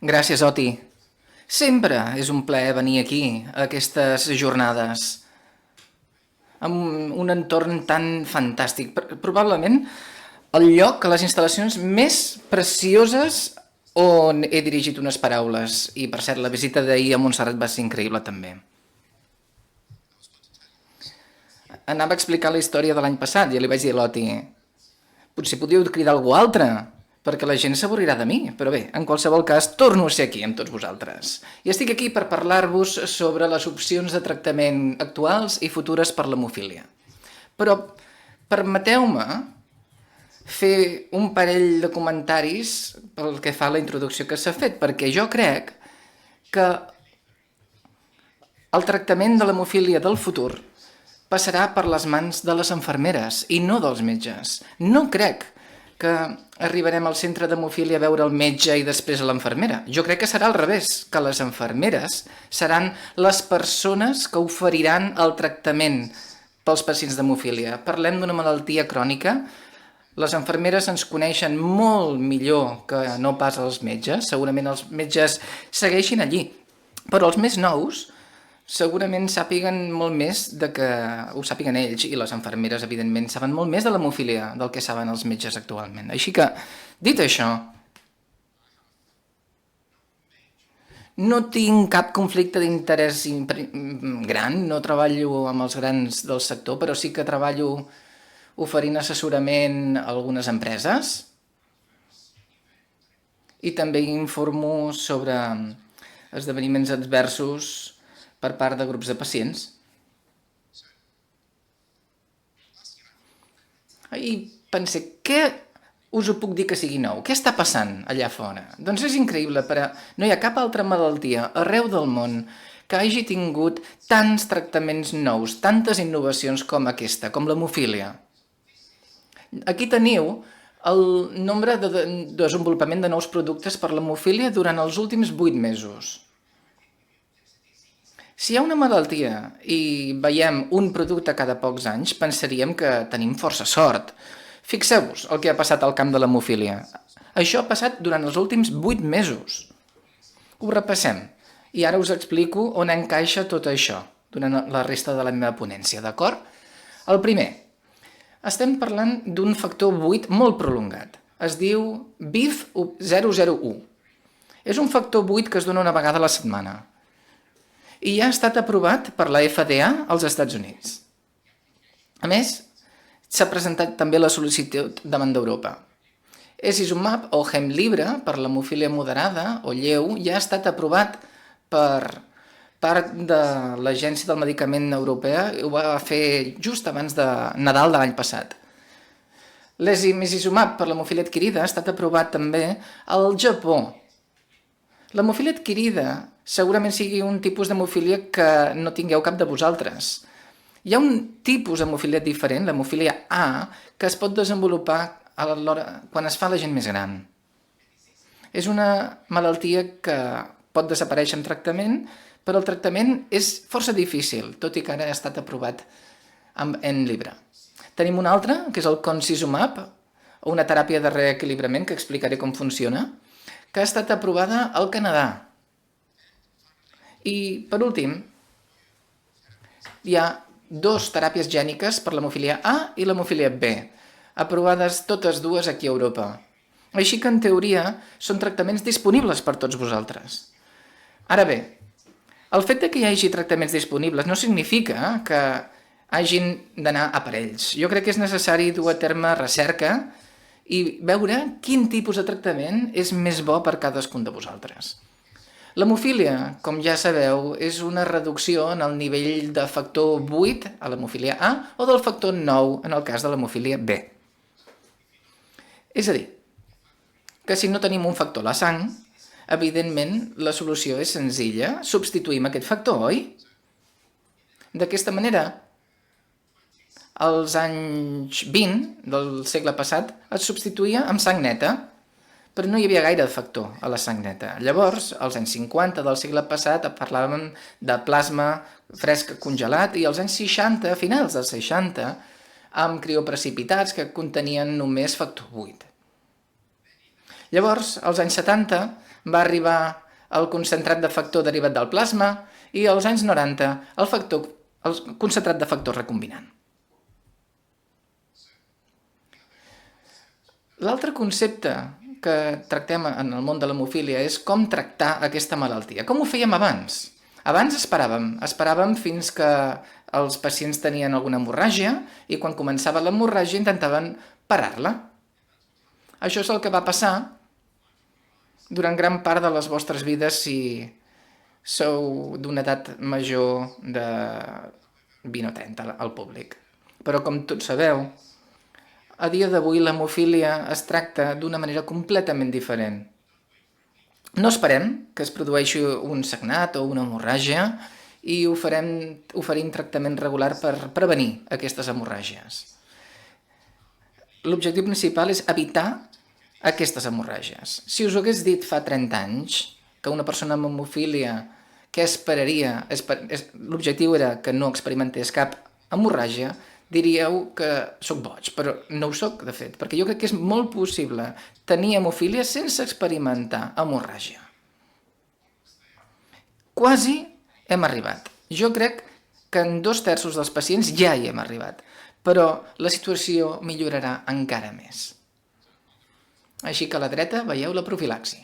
Gràcies, Oti. Sempre és un plaer venir aquí, a aquestes jornades, amb un entorn tan fantàstic. Probablement el lloc, les instal·lacions més precioses on he dirigit unes paraules. I, per cert, la visita d'ahir a Montserrat va ser increïble, també. Anava a explicar la història de l'any passat, ja li vaig dir a l'Oti. Potser podíeu cridar algú altre, perquè la gent s'avorrirà de mi. Però bé, en qualsevol cas, torno a ser aquí amb tots vosaltres. I estic aquí per parlar-vos sobre les opcions de tractament actuals i futures per l'hemofília. Però permeteu-me fer un parell de comentaris pel que fa a la introducció que s'ha fet, perquè jo crec que el tractament de l'hemofília del futur passarà per les mans de les infermeres i no dels metges. No crec que arribarem al centre d'hemofília a veure el metge i després a l'infermera. Jo crec que serà al revés, que les infermeres seran les persones que oferiran el tractament pels pacients d'hemofília. Parlem d'una malaltia crònica. Les infermeres ens coneixen molt millor que no pas els metges. Segurament els metges segueixin allí, però els més nous segurament sàpiguen molt més de que ho sàpiguen ells, i les infermeres, evidentment, saben molt més de l'hemofília del que saben els metges actualment. Així que, dit això, no tinc cap conflicte d'interès gran, no treballo amb els grans del sector, però sí que treballo oferint assessorament a algunes empreses i també informo sobre esdeveniments adversos per part de grups de pacients. I pensé, què us ho puc dir que sigui nou? Què està passant allà fora? Doncs és increïble, però no hi ha cap altra malaltia arreu del món que hagi tingut tants tractaments nous, tantes innovacions com aquesta, com l'hemofília. Aquí teniu el nombre de desenvolupament de nous productes per l'hemofília durant els últims 8 mesos. Si hi ha una malaltia i veiem un producte cada pocs anys, pensaríem que tenim força sort. Fixeu-vos el que ha passat al camp de l'hemofília. Això ha passat durant els últims 8 mesos. Ho repassem i ara us explico on encaixa tot això durant la resta de la meva ponència, d'acord? El primer, estem parlant d'un factor 8 molt prolongat. Es diu BIF001. És un factor 8 que es dona una vegada a la setmana i ja ha estat aprovat per la FDA als Estats Units. A més, s'ha presentat també la sol·licitud davant d'Europa. Esizumab o Hemlibra per l'hemofília moderada o lleu ja ha estat aprovat per part de l'Agència del Medicament Europea, ho va fer just abans de Nadal de l'any passat. L'esimizumab per l'hemofília adquirida ha estat aprovat també al Japó. L'hemofília adquirida segurament sigui un tipus d'hemofília que no tingueu cap de vosaltres. Hi ha un tipus d'hemofília diferent, l'hemofília A, que es pot desenvolupar quan es fa la gent més gran. És una malaltia que pot desaparèixer amb tractament, però el tractament és força difícil, tot i que ara ha estat aprovat amb Hemlibra. Tenim un altre, que és el Concizumab, una teràpia de reequilibrament, que explicaré com funciona, que ha estat aprovada al Canadà. I, per últim, hi ha 2 teràpies gèniques per l'hemofília A i l'hemofília B, aprovades totes dues aquí a Europa. Així que, en teoria, són tractaments disponibles per tots vosaltres. Ara bé, el fet que hi hagi tractaments disponibles no significa que hagin d'anar a parells. Jo crec que és necessari dur a terme recerca i veure quin tipus de tractament és més bo per cadascun de vosaltres. L'hemofília, com ja sabeu, és una reducció en el nivell de factor 8 a l'hemofília A o del factor 9 en el cas de l'hemofília B. És a dir, que si no tenim un factor a la sang, evidentment la solució és senzilla, substituïm aquest factor, oi? D'aquesta manera, als anys 20 del segle passat es substituïa amb sang neta, però no hi havia gaire factor a la sang neta. Llavors, als anys 50 del segle passat, parlàvem de plasma fresc congelat i als anys 60, a finals dels 60, amb crioprecipitats que contenien només factor 8. Llavors, als anys 70 va arribar el concentrat de factor derivat del plasma i als anys 90 el concentrat de factor recombinant. L'altre concepte que tractem en el món de l'hemofília és com tractar aquesta malaltia. Com ho fèiem abans? Abans esperàvem fins que els pacients tenien alguna hemorràgia i quan començava l'hemorràgia intentaven parar-la. Això és el que va passar durant gran part de les vostres vides si sou d'una edat major de 20 o 30 al públic. Però com tots sabeu, a dia d'avui l'hemofília es tracta d'una manera completament diferent. No esperem que es produeixi un sagnat o una hemorràgia i oferim tractament regular per prevenir aquestes hemorràgies. L'objectiu principal és evitar aquestes hemorràgies. Si us ho hagués dit fa 30 anys que una persona amb hemofília què esperaria, l'objectiu era que no experimentés cap hemorràgia, diríeu que sóc boig, però no ho sóc, de fet, perquè jo crec que és molt possible tenir hemofília sense experimentar hemorràgia. Quasi hem arribat. Jo crec que en 2/3 dels pacients ja hi hem arribat, però la situació millorarà encara més. Així que a la dreta veieu la profilaxi.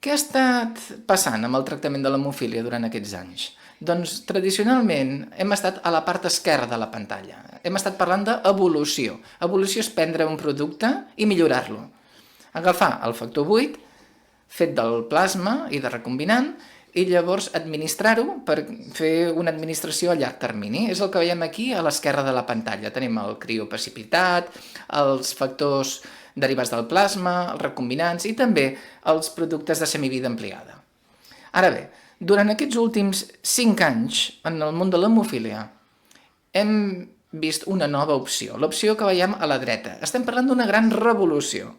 Què ha estat passant amb el tractament de l'hemofília durant aquests anys? Doncs tradicionalment hem estat a la part esquerra de la pantalla. Hem estat parlant d'evolució. Evolució és prendre un producte i millorar-lo. Agafar el factor 8, fet del plasma i de recombinant, i llavors administrar-ho per fer una administració a llarg termini. És el que veiem aquí a l'esquerra de la pantalla. Tenim el crioprecipitat, els factors derivats del plasma, els recombinants i també els productes de semivida ampliada. Ara bé, durant aquests últims 5 anys en el món de l'hemofília hem vist una nova opció, l'opció que veiem a la dreta. Estem parlant d'una gran revolució.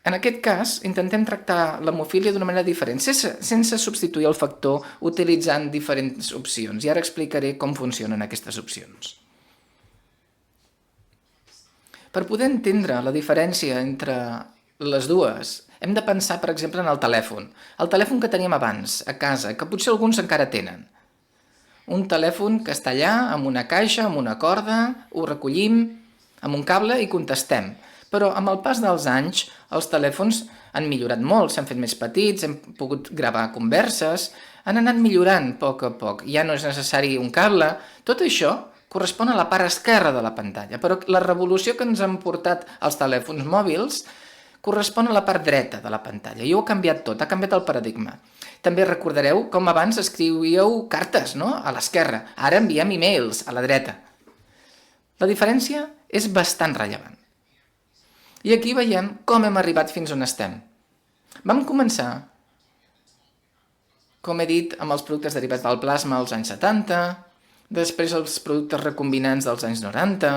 En aquest cas, intentem tractar l'hemofília d'una manera diferent, sense substituir el factor utilitzant diferents opcions. I ara explicaré com funcionen aquestes opcions. Per poder entendre la diferència entre les dues, hem de pensar, per exemple, en el telèfon. El telèfon que teníem abans, a casa, que potser alguns encara tenen. Un telèfon que està allà, amb una caixa, amb una corda, ho recollim, amb un cable i contestem. Però amb el pas dels anys, els telèfons han millorat molt, s'han fet més petits, hem pogut gravar converses, han anat millorant a poc a poc. Ja no és necessari un cable. Tot això correspon a la part esquerra de la pantalla, però la revolució que ens han portat els telèfons mòbils correspon a la part dreta de la pantalla. I ho ha canviat tot, ha canviat el paradigma. També recordareu com abans escrivíeu cartes, no?, a l'esquerra. Ara enviem e-mails a la dreta. La diferència és bastant rellevant. I aquí veiem com hem arribat fins on estem. Vam començar, com he dit, amb els productes derivats del plasma als anys 70, després els productes recombinants dels anys 90,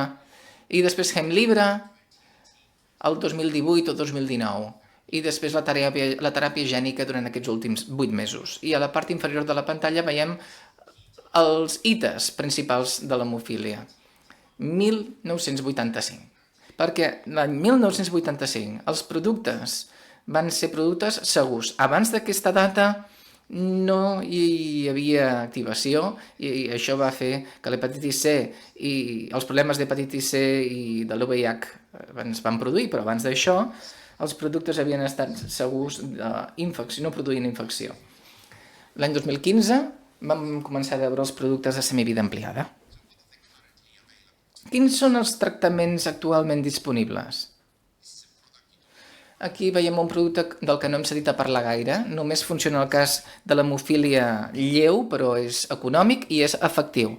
i després Hemlibra el 2018 o 2019, i després la teràpia gènica durant aquests últims 8 mesos. I a la part inferior de la pantalla veiem els hites principals de l'hemofília. 1985. Perquè l'any 1985 els productes van ser productes segurs. Abans d'aquesta data no hi havia activació i això va fer que l'hepatitis C i els problemes d'hepatitis C i de l'VIH es van produir, però abans d'això els productes havien estat segurs d'infecció, no produint infecció. L'any 2015 vam començar a veure els productes de semivida ampliada. Quins són els tractaments actualment disponibles? Aquí veiem un producte del que no hem sentit a parlar gaire, només funciona el cas de l'hemofília lleu, però és econòmic i és efectiu.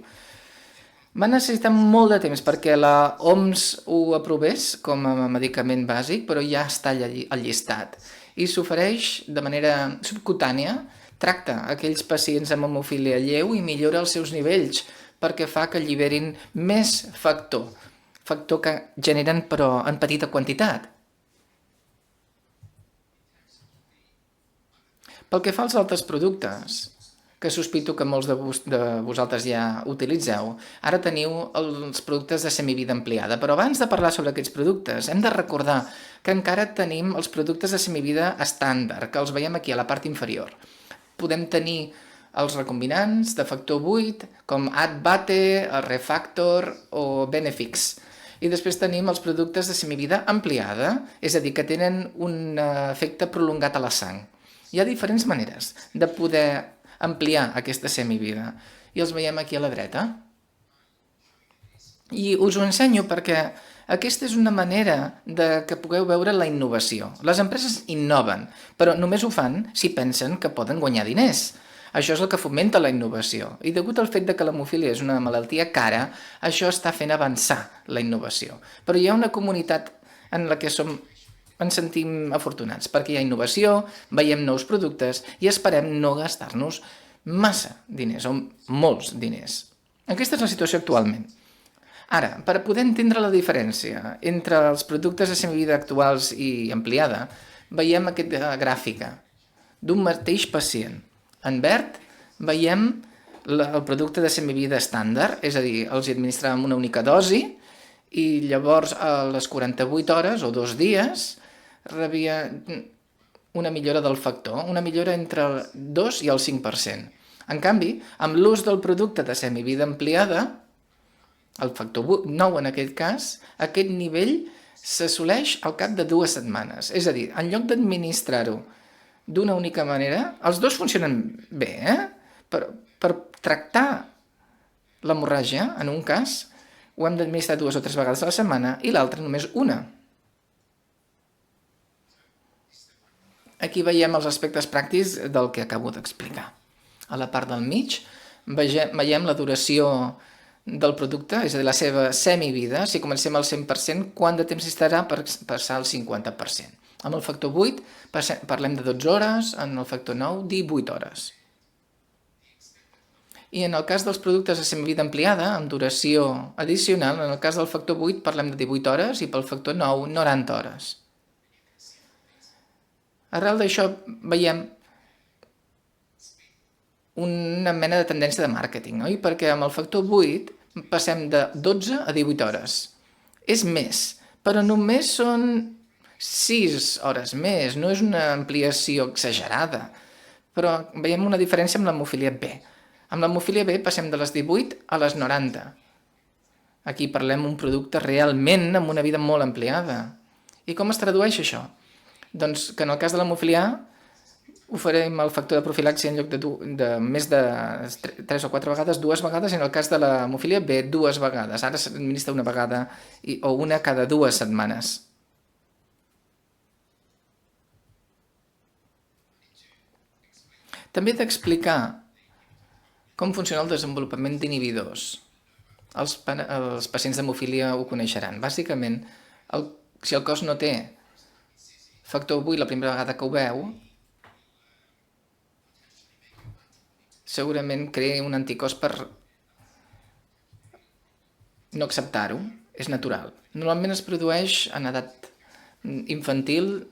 Va necessitar molt de temps perquè la OMS ho aprovés com a medicament bàsic, però ja està allistat. I s'ofereix de manera subcutània, tracta aquells pacients amb hemofília lleu i millora els seus nivells, perquè fa que alliberin més factor que generen però en petita quantitat. Pel que fa als altres productes que sospito que molts de vosaltres ja utilitzeu. Ara teniu els productes de semivida ampliada, però abans de parlar sobre aquests productes hem de recordar que encara tenim els productes de semivida estàndard, que els veiem aquí a la part inferior. Podem tenir els recombinants de factor 8, com Adbate, Refactor o Benefix. I després tenim els productes de semivida ampliada, és a dir, que tenen un efecte prolongat a la sang. Hi ha diferents maneres de poder ampliar aquesta semivida i els veiem aquí a la dreta. I us ho ensenyo perquè aquesta és una manera de que pugueu veure la innovació. Les empreses innoven, però només ho fan si pensen que poden guanyar diners. Això és el que fomenta la innovació. I degut al fet que l'hemofília és una malaltia cara, això està fent avançar la innovació. Però hi ha una comunitat en la que ens sentim afortunats, perquè hi ha innovació, veiem nous productes i esperem no gastar-nos massa diners, o molts diners. Aquesta és la situació actualment. Ara, per poder entendre la diferència entre els productes de semivida actuals i ampliada, veiem aquesta gràfica d'un mateix pacient. En verd veiem el producte de semivida estàndard, és a dir, els administràvem una única dosi i llavors a les 48 hores o 2 dies rebia una millora del factor, una millora entre el 2 i el 5%. En canvi, amb l'ús del producte de semivida ampliada, el factor 9 en aquest cas, aquest nivell s'assoleix al cap de 2 setmanes. És a dir, en lloc d'administrar-ho d'una única manera, els dos funcionen bé, per tractar l'hemorràgia, en un cas, ho hem d'administrar 2 o 3 vegades a la setmana i l'altre només una. Aquí veiem els aspectes pràctics del que acabo d'explicar. A la part del mig veiem la duració del producte, és a dir, la seva semivida. Si comencem al 100%, quant de temps estarà per passar al 50%? Amb el factor 8 parlem de 12 hores, en el factor 9, 18 hores. I en el cas dels productes de semivida ampliada, amb duració addicional, en el cas del factor 8 parlem de 18 hores i pel factor 9, 90 hores. Arrel d'això veiem una mena de tendència de màrqueting, oi? Perquè amb el factor 8 passem de 12 a 18 hores. És més, però només són 6 hores més, no és una ampliació exagerada. Però veiem una diferència amb l'hemofília B. Amb l'hemofília B passem de les 18 a les 90. Aquí parlem d'un producte realment amb una vida molt ampliada. I com es tradueix això? Doncs que en el cas de l'hemofília A oferim el factor de profilaxi en lloc de més de 3 o 4 vegades, 2 vegades, i en el cas de l'hemofília B, 2 vegades. Ara s'administra una vegada o una cada 2 setmanes. També he d'explicar com funciona el desenvolupament d'inhibidors. Els pacients d'hemofília ho coneixeran. Bàsicament, si el cos no té factor 8 la primera vegada que ho veu, segurament crea un anticòs per no acceptar-ho. És natural. Normalment es produeix en edat infantil,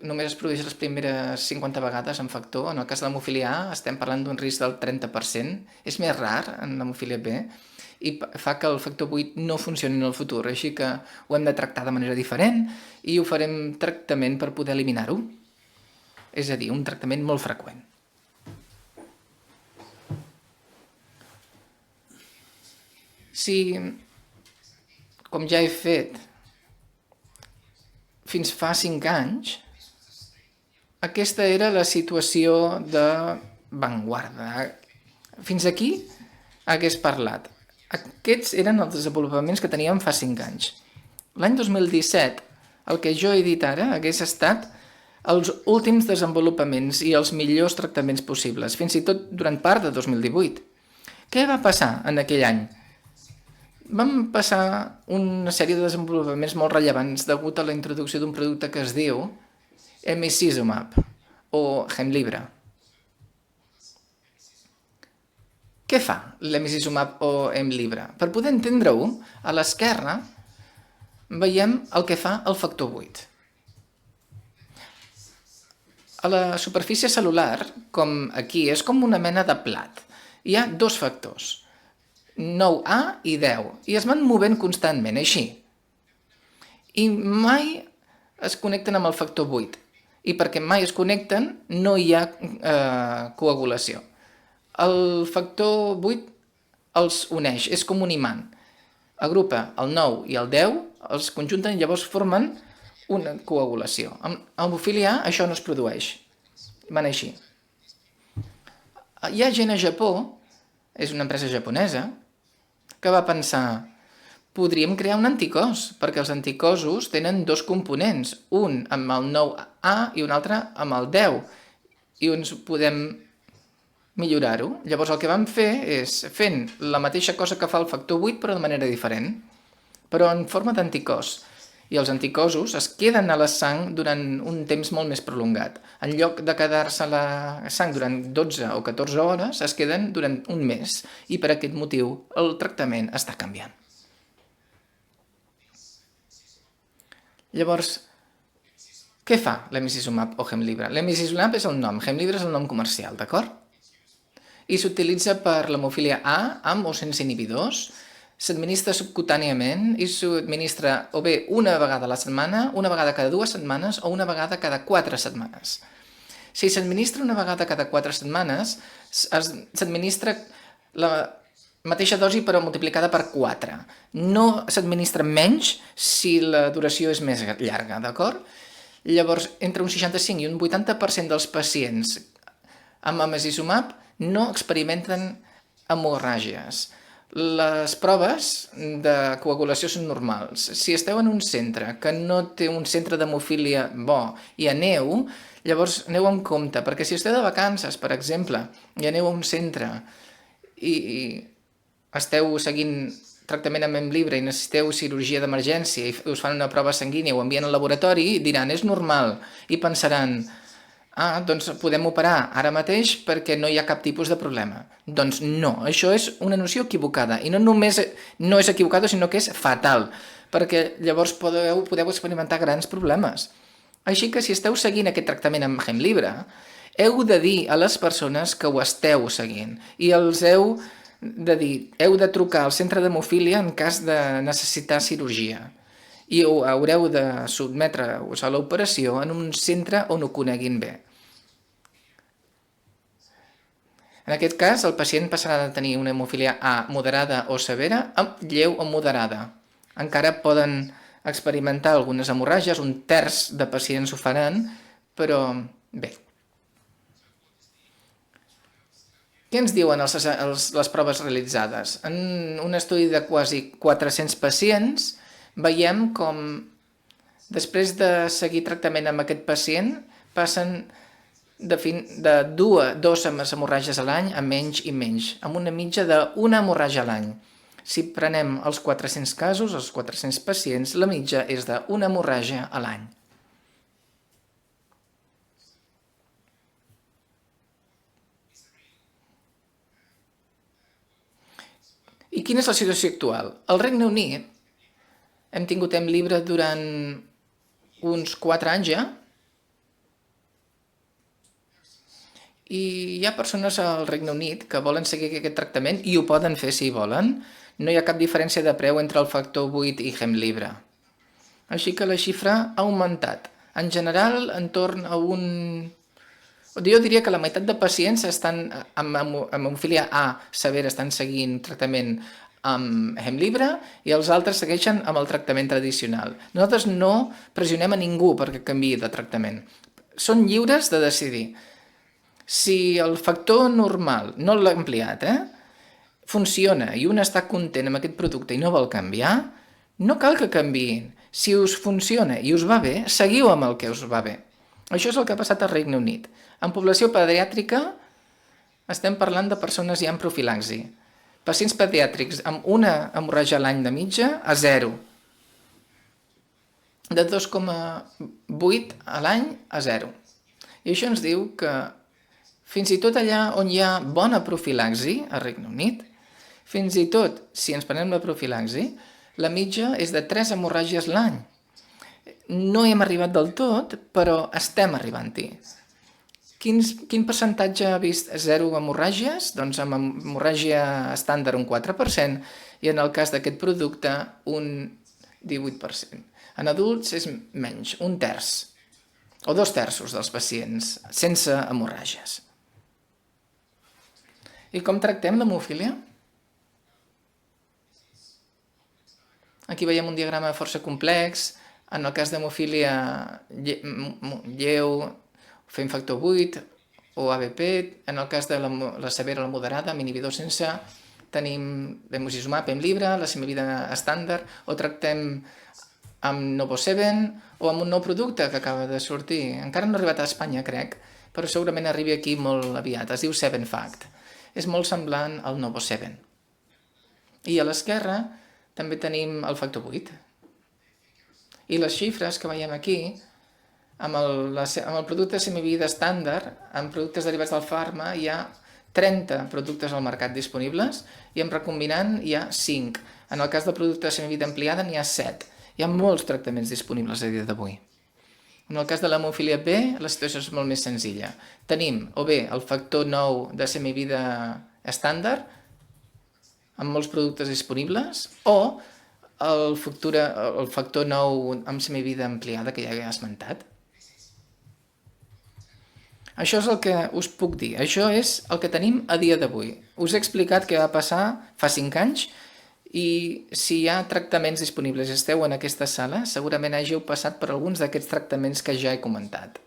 només es produeix les primeres 50 vegades en factor. En el cas de l'hemofília A estem parlant d'un risc del 30%. És més rar en l'hemofília B i fa que el factor 8 no funcioni en el futur, així que ho hem de tractar de manera diferent i ho farem tractament per poder eliminar-ho. És a dir, un tractament molt freqüent. Si, com ja he fet, fins fa 5 anys, aquesta era la situació de vanguarda. Fins aquí hagués parlat. Aquests eren els desenvolupaments que teníem fa 5 anys. L'any 2017, el que jo he dit ara hagués estat els últims desenvolupaments i els millors tractaments possibles, fins i tot durant part de 2018. Què va passar en aquell any? Vam passar una sèrie de desenvolupaments molt rellevants degut a la introducció d'un producte que es diu emicizumab o Hemlibra. Què fa l'emicizumab o Hemlibra? Per poder entendre-ho, a l'esquerra veiem el que fa el factor 8. A la superfície cel·lular, com aquí, és com una mena de plat. Hi ha dos factors, 9A i 10, i es van movent constantment, així. I mai es connecten amb el factor 8. I perquè mai es connecten, no hi ha coagulació. El factor 8 els uneix, és com un imant. Agrupa el 9 i el 10, els conjunten i llavors formen una coagulació. Amb hemofília A això no es produeix. Van així. Hi ha gent a Japó, és una empresa japonesa, que va pensar, podríem crear un anticòs, perquè els anticossos tenen dos components, un amb el 9A i un altre amb el 10, i ens podem millorar-ho. Llavors el que vam fer és fent la mateixa cosa que fa el factor 8 però de manera diferent, però en forma d'anticòs. I els anticossos es queden a la sang durant un temps molt més prolongat. En lloc de quedar-se a la sang durant 12 o 14 hores, es queden durant un mes. I per aquest motiu el tractament està canviant. Llavors, què fa l'emicizumab o Hemlibra? L'emicizumab és el nom, Hemlibra és el nom comercial, d'acord? I s'utilitza per l'hemofília A amb o sense inhibidors. S'administra subcutàniament i s'administra o bé una vegada a la setmana, una vegada cada 2 setmanes o una vegada cada 4 setmanes. Si s'administra una vegada cada 4 setmanes, s'administra la mateixa dosi però multiplicada per 4. No s'administra menys si la duració és més llarga, d'acord? Llavors, entre un 65 i un 80% dels pacients amb emicizumab no experimenten hemorràgies. Les proves de coagulació són normals. Si esteu en un centre que no té un centre d'hemofília bo i aneu, llavors aneu amb compte, perquè si esteu de vacances, per exemple, i aneu a un centre i esteu seguint tractament amb Hemlibra i necessiteu cirurgia d'emergència i us fan una prova sanguínia o envien al laboratori, diran, és normal, i pensaran, doncs podem operar ara mateix perquè no hi ha cap tipus de problema. Doncs no, això és una noció equivocada, i no només no és equivocada, sinó que és fatal, perquè llavors podeu experimentar grans problemes. Així que si esteu seguint aquest tractament amb Hemlibra, heu de dir a les persones que ho esteu seguint, i els heu de trucar al centre d'hemofília en cas de necessitar cirurgia. I haureu de sotmetre-us a l'operació en un centre on ho coneguin bé. En aquest cas, el pacient passarà de tenir una hemofília A moderada o severa a lleu o moderada. Encara poden experimentar algunes hemorràgies, un terç de pacients ho faran, però bé. Què ens diuen les proves realitzades? En un estudi de quasi 400 pacients, veiem com després de seguir tractament amb aquest pacient passen de dues hemorràgies a l'any a menys i menys, amb una mitja d'una hemorràgia a l'any. Si prenem els 400 casos, els 400 pacients, la mitja és d'una hemorràgia a l'any. I quina és la situació actual? Al Regne Unit hem tingut Hemlibra durant uns 4 anys ja, i hi ha persones al Regne Unit que volen seguir aquest tractament i ho poden fer si volen. No hi ha cap diferència de preu entre el factor 8 i Hemlibra. Així que la xifra ha augmentat. En general, entorn a jo diria que la meitat de pacients estan amb hemofília A severa estan seguint tractament amb Hemlibra i els altres segueixen amb el tractament tradicional. Nosaltres no pressionem a ningú perquè canviï de tractament. Són lliures de decidir. Si el factor normal, no l'ha ampliat, funciona i un està content amb aquest producte i no vol canviar, no cal que canviïn. Si us funciona i us va bé, seguiu amb el que us va bé. Això és el que ha passat al Regne Unit. En població pediàtrica estem parlant de persones ja amb profilaxi. Pacients pediàtrics amb una hemorràgia a l'any de mitja a 0. De 2,8 a l'any a 0. I això ens diu que fins i tot allà on hi ha bona profilaxi, al Regne Unit, fins i tot si ens prenem la profilaxi, la mitja és de 3 hemorràgies l'any. No hem arribat del tot, però estem arribant-hi. Quin percentatge ha vist zero hemorràgies? Doncs amb hemorràgia estàndard un 4% i en el cas d'aquest producte un 18%. En adults és menys, un terç o 2/3 dels pacients sense hemorràgies. I com tractem l'hemofília? Aquí veiem un diagrama força complex. En el cas d'hemofília lleu, fem factor 8 o ABP. En el cas de la severa o la moderada, amb inhibidor sense, tenim bemosizumab, Hemlibra, la semivida estàndard, o tractem amb Novoseven o amb un nou producte que acaba de sortir. Encara no ha arribat a Espanya, crec, però segurament arribi aquí molt aviat. Es diu Sevenfact. És molt semblant al Novoseven. I a l'esquerra també tenim el factor 8. I les xifres que veiem aquí, amb el producte semivida estàndard, amb productes derivats del farma, hi ha 30 productes al mercat disponibles i amb recombinant hi ha 5. En el cas del producte semivida ampliada n'hi ha 7. Hi ha molts tractaments disponibles a dia d'avui. En el cas de l'hemofília B, la situació és molt més senzilla. Tenim o bé el factor 9 de semivida estàndard, amb molts productes disponibles, o el factor 9 amb semivida ampliada, que ja he esmentat. Això és el que us puc dir. Això és el que tenim a dia d'avui. Us he explicat què va passar fa 5 anys i si hi ha tractaments disponibles i esteu en aquesta sala, segurament hàgiu passat per alguns d'aquests tractaments que ja he comentat.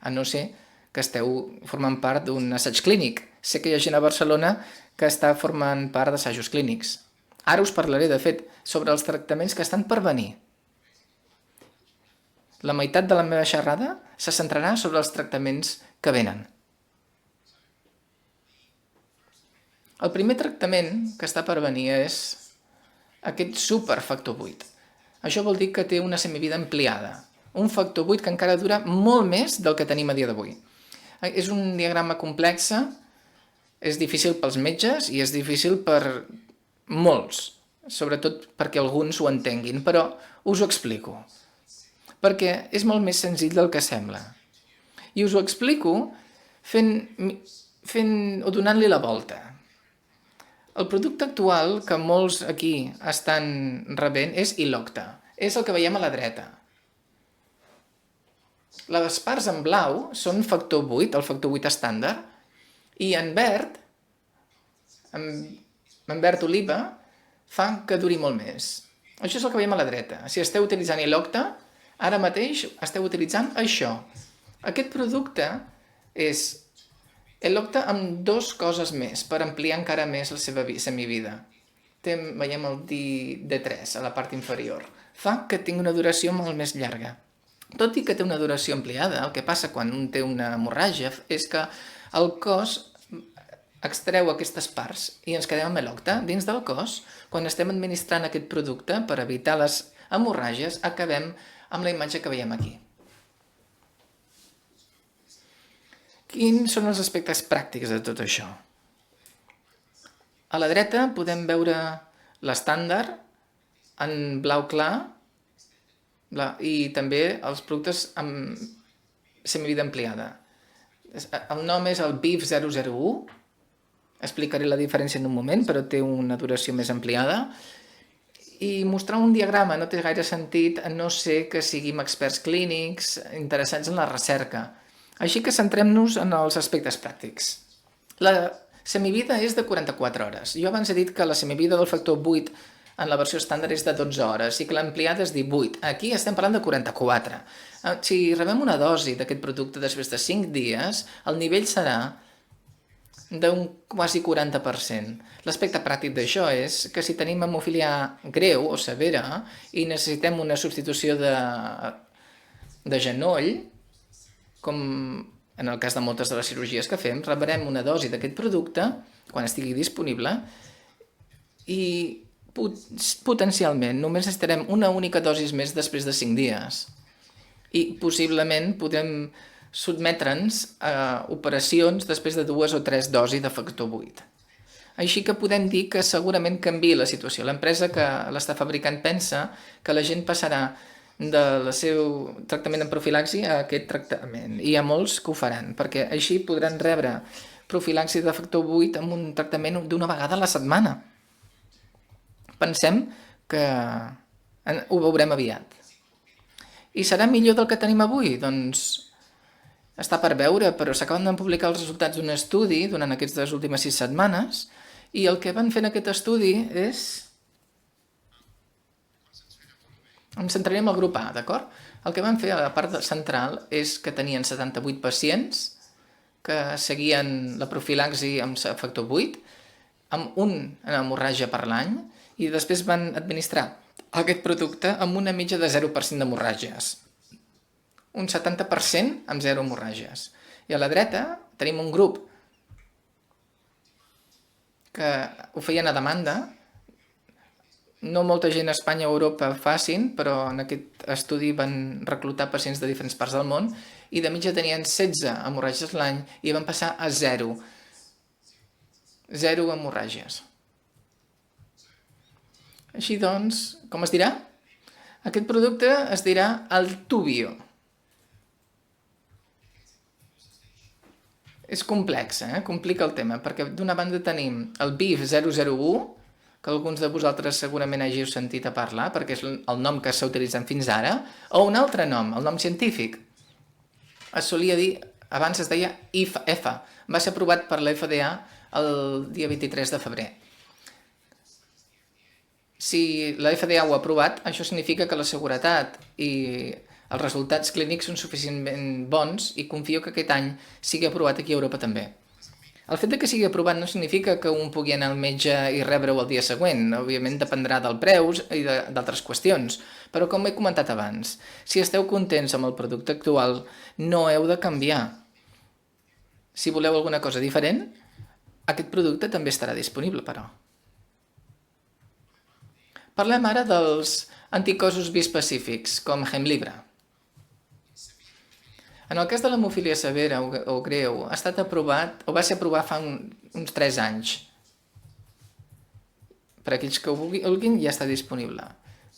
A no ser que esteu formant part d'un assaig clínic. Sé que hi ha gent a Barcelona que està formant part d'assajos clínics. Ara us parlaré, de fet, sobre els tractaments que estan per venir. La meitat de la meva xerrada se centrarà sobre els tractaments que venen. El primer tractament que està per venir és aquest superfactor 8. Això vol dir que té una semivida ampliada. Un factor 8 que encara dura molt més del que tenim a dia d'avui. És un diagrama complex, és difícil pels metges i és difícil per molts, sobretot perquè alguns ho entenguin, però us ho explico. Perquè és molt més senzill del que sembla. I us ho explico o donant-li la volta. El producte actual que molts aquí estan rebent és Elocta. És el que veiem a la dreta. Les parts en blau són factor 8, el factor 8 estàndard, i en verd oliva, fa que duri molt més. Això és el que veiem a la dreta. Si esteu utilitzant Elocta, ara mateix esteu utilitzant això. Aquest producte és Elocta amb 2 coses més per ampliar encara més la seva semivida. Veiem el D3 a la part inferior. Fa que tingui una duració molt més llarga. Tot i que té una duració ampliada, el que passa quan un té una hemorràgia és que el cos extreu aquestes parts i ens quedem amb Elocta. Dins del cos, quan estem administrant aquest producte per evitar les hemorràgies, acabem amb la imatge que veiem aquí. Quins són els aspectes pràctics de tot això? A la dreta podem veure l'estàndard en blau clar i també els productes amb semivida ampliada. El nom és el BIF001, explicaré la diferència en un moment, però té una duració més ampliada. I mostrar un diagrama no té gaire sentit, a no ser que siguin experts clínics interessats en la recerca. Així que centrem-nos en els aspectes pràctics. La semivida és de 44 hores. Jo abans he dit que la semivida del factor 8 en la versió estàndard és de 12 hores i que l'ampliada és 18. Aquí estem parlant de 44. Si rebem una dosi d'aquest producte després de 5 dies, el nivell serà d'un quasi 40%. L'aspecte pràctic d'això és que si tenim hemofília greu o severa i necessitem una substitució de genoll, com en el cas de moltes de les cirurgies que fem, rebrem una dosi d'aquest producte quan estigui disponible i potencialment només necessitarem una única dosi més després de 5 dies. I possiblement podem sotmetre'ns a operacions després de 2 o 3 dosis de factor 8. Així que podem dir que segurament canvia la situació. L'empresa que l'està fabricant pensa que la gent passarà del seu tractament en profilaxi a aquest tractament. I hi ha molts que ho faran, perquè així podran rebre profilaxi de factor 8 amb un tractament d'una vegada a la setmana. Pensem que ho veurem aviat. I serà millor del que tenim avui? Doncs està per veure, però s'acaben de publicar els resultats d'un estudi durant aquestes últimes 6 setmanes i el que van fer en aquest estudi és... Em centraré en el grup A, d'acord? El que van fer a la part central és que tenien 78 pacients que seguien la profilaxi amb factor 8, amb una hemorràgia per l'any, i després van administrar aquest producte amb una mitja de 0% d'hemorràgies. Un 70% amb 0 hemorràgies. I a la dreta tenim un grup que ho feien a demanda. No molta gent a Espanya o Europa facin, però en aquest estudi van reclutar pacients de diferents parts del món i de mitja tenien 16 hemorràgies l'any i van passar a 0. 0 hemorràgies. Així doncs, com es dirà? Aquest producte es dirà Altuvio. És complex, complica el tema, perquè d'una banda tenim el BIF 001, que alguns de vosaltres segurament hàgiu sentit a parlar, perquè és el nom que s'ha utilitzat fins ara, o un altre nom, el nom científic. Es solia dir, abans es deia EFA, va ser aprovat per la FDA el dia 23 de febrer. Si la FDA ho ha aprovat, això significa que la seguretat i els resultats clínics són suficientment bons i confio que aquest any sigui aprovat aquí a Europa també. El fet que sigui aprovat no significa que un pugui anar al metge i rebre-ho el dia següent. Òbviament dependrà del preu i d'altres qüestions. Però com he comentat abans, si esteu contents amb el producte actual, no heu de canviar. Si voleu alguna cosa diferent, aquest producte també estarà disponible, però. Parlem ara dels anticossos bispecífics, com Hemlibra. En el cas de l'hemofília severa o greu, ha estat aprovat, o va ser aprovat fa uns 3 anys. Per aquells que ho vulguin, ja està disponible.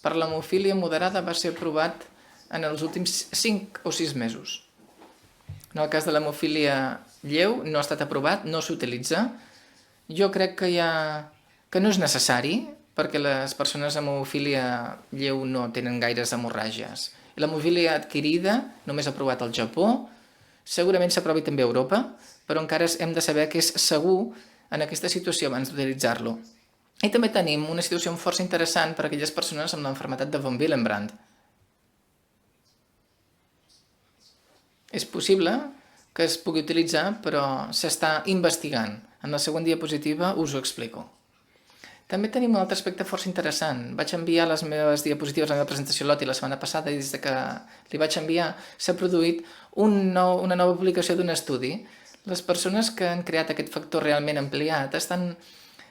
Per l'hemofília moderada va ser aprovat en els últims 5 o 6 mesos. En el cas de l'hemofília lleu, no ha estat aprovat, no s'utilitza. Jo crec que no és necessari, perquè les persones amb hemofília lleu no tenen gaires hemorràgies. L'hemofília adquirida només aprovat al Japó, segurament s'aprovi també a Europa, però encara hem de saber que és segur en aquesta situació abans d'utilitzar-lo. I també tenim una situació força interessant per a aquelles persones amb l'enfermetat de von Willebrand. És possible que es pugui utilitzar, però s'està investigant. En la següent diapositiva us ho explico. També tenim un altre aspecte força interessant. Vaig enviar les meves diapositives a la meva presentació a l'OTI la setmana passada i des que li vaig enviar s'ha produït una nova publicació d'un estudi. Les persones que han creat aquest factor realment ampliat estan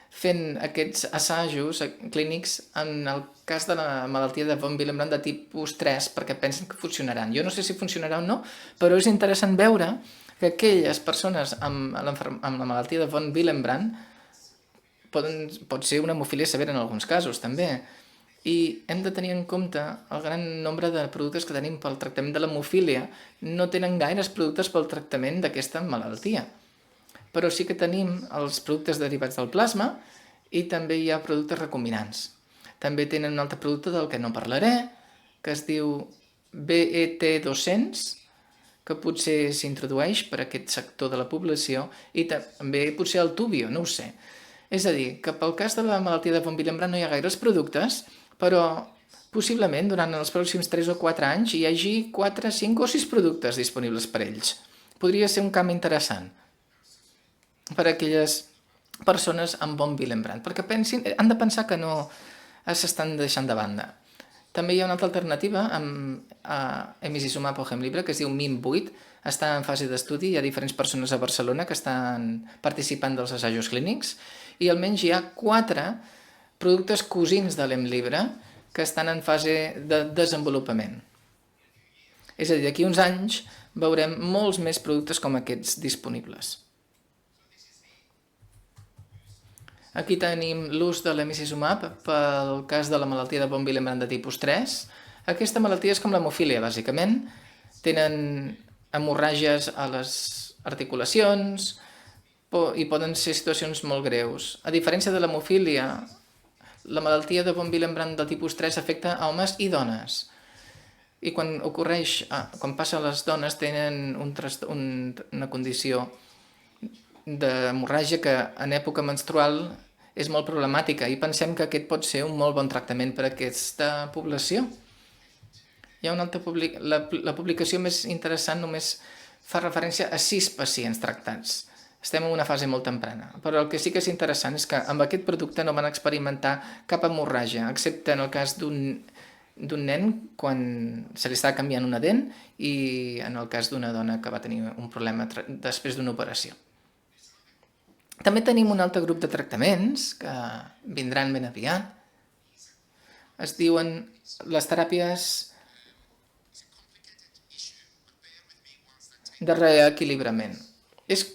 fent aquests assajos clínics en el cas de la malaltia de von Willebrand de tipus 3 perquè pensen que funcionaran. Jo no sé si funcionarà o no, però és interessant veure que aquelles persones amb la malaltia de von Willebrand pot ser una hemofília severa en alguns casos, també. I hem de tenir en compte el gran nombre de productes que tenim pel tractament de l'hemofília. No tenen gaires productes pel tractament d'aquesta malaltia. Però sí que tenim els productes derivats del plasma i també hi ha productes recombinants. També tenen un altre producte del que no parlaré, que es diu BET200, que potser s'introdueix per a aquest sector de la població, i també potser el Tubio, no ho sé. És a dir, que pel cas de la malaltia de von Willebrand no hi ha gaires productes, però possiblement durant els pròxims 3 o 4 anys hi hagi 4, 5 o 6 productes disponibles per a ells. Podria ser un camp interessant per a aquelles persones amb von Willebrand, perquè han de pensar que no s'estan deixant de banda. També hi ha una altra alternativa amb emicizumab o Hemlibra, que es diu MIM8, està en fase d'estudi, hi ha diferents persones a Barcelona que estan participant dels assajos clínics, i almenys hi ha 4 productes cosins de l'Hemlibra que estan en fase de desenvolupament. És a dir, d'aquí uns anys veurem molts més productes com aquests disponibles. Aquí tenim l'ús de l'emicizumab pel cas de la malaltia de von Willebrand de tipus 3. Aquesta malaltia és com l'hemofília, bàsicament. Tenen hemorràgies a les articulacions i poden ser situacions molt greus. A diferència de l'hemofília, la malaltia de von Willebrand de tipus 3 afecta a homes i dones. I quan passa a les dones tenen una condició d'hemorràgia que en època menstrual és molt problemàtica i pensem que aquest pot ser un molt bon tractament per a aquesta població. Hi ha una altra la publicació més interessant només fa referència a 6 pacients tractats. Estem en una fase molt temprana, però el que sí que és interessant és que amb aquest producte no van experimentar cap hemorràgia, excepte en el cas d'un nen quan se li estava canviant una dent i en el cas d'una dona que va tenir un problema després d'una operació. També tenim un altre grup de tractaments que vindran ben aviat. Es diuen les teràpies de reequilibrament. És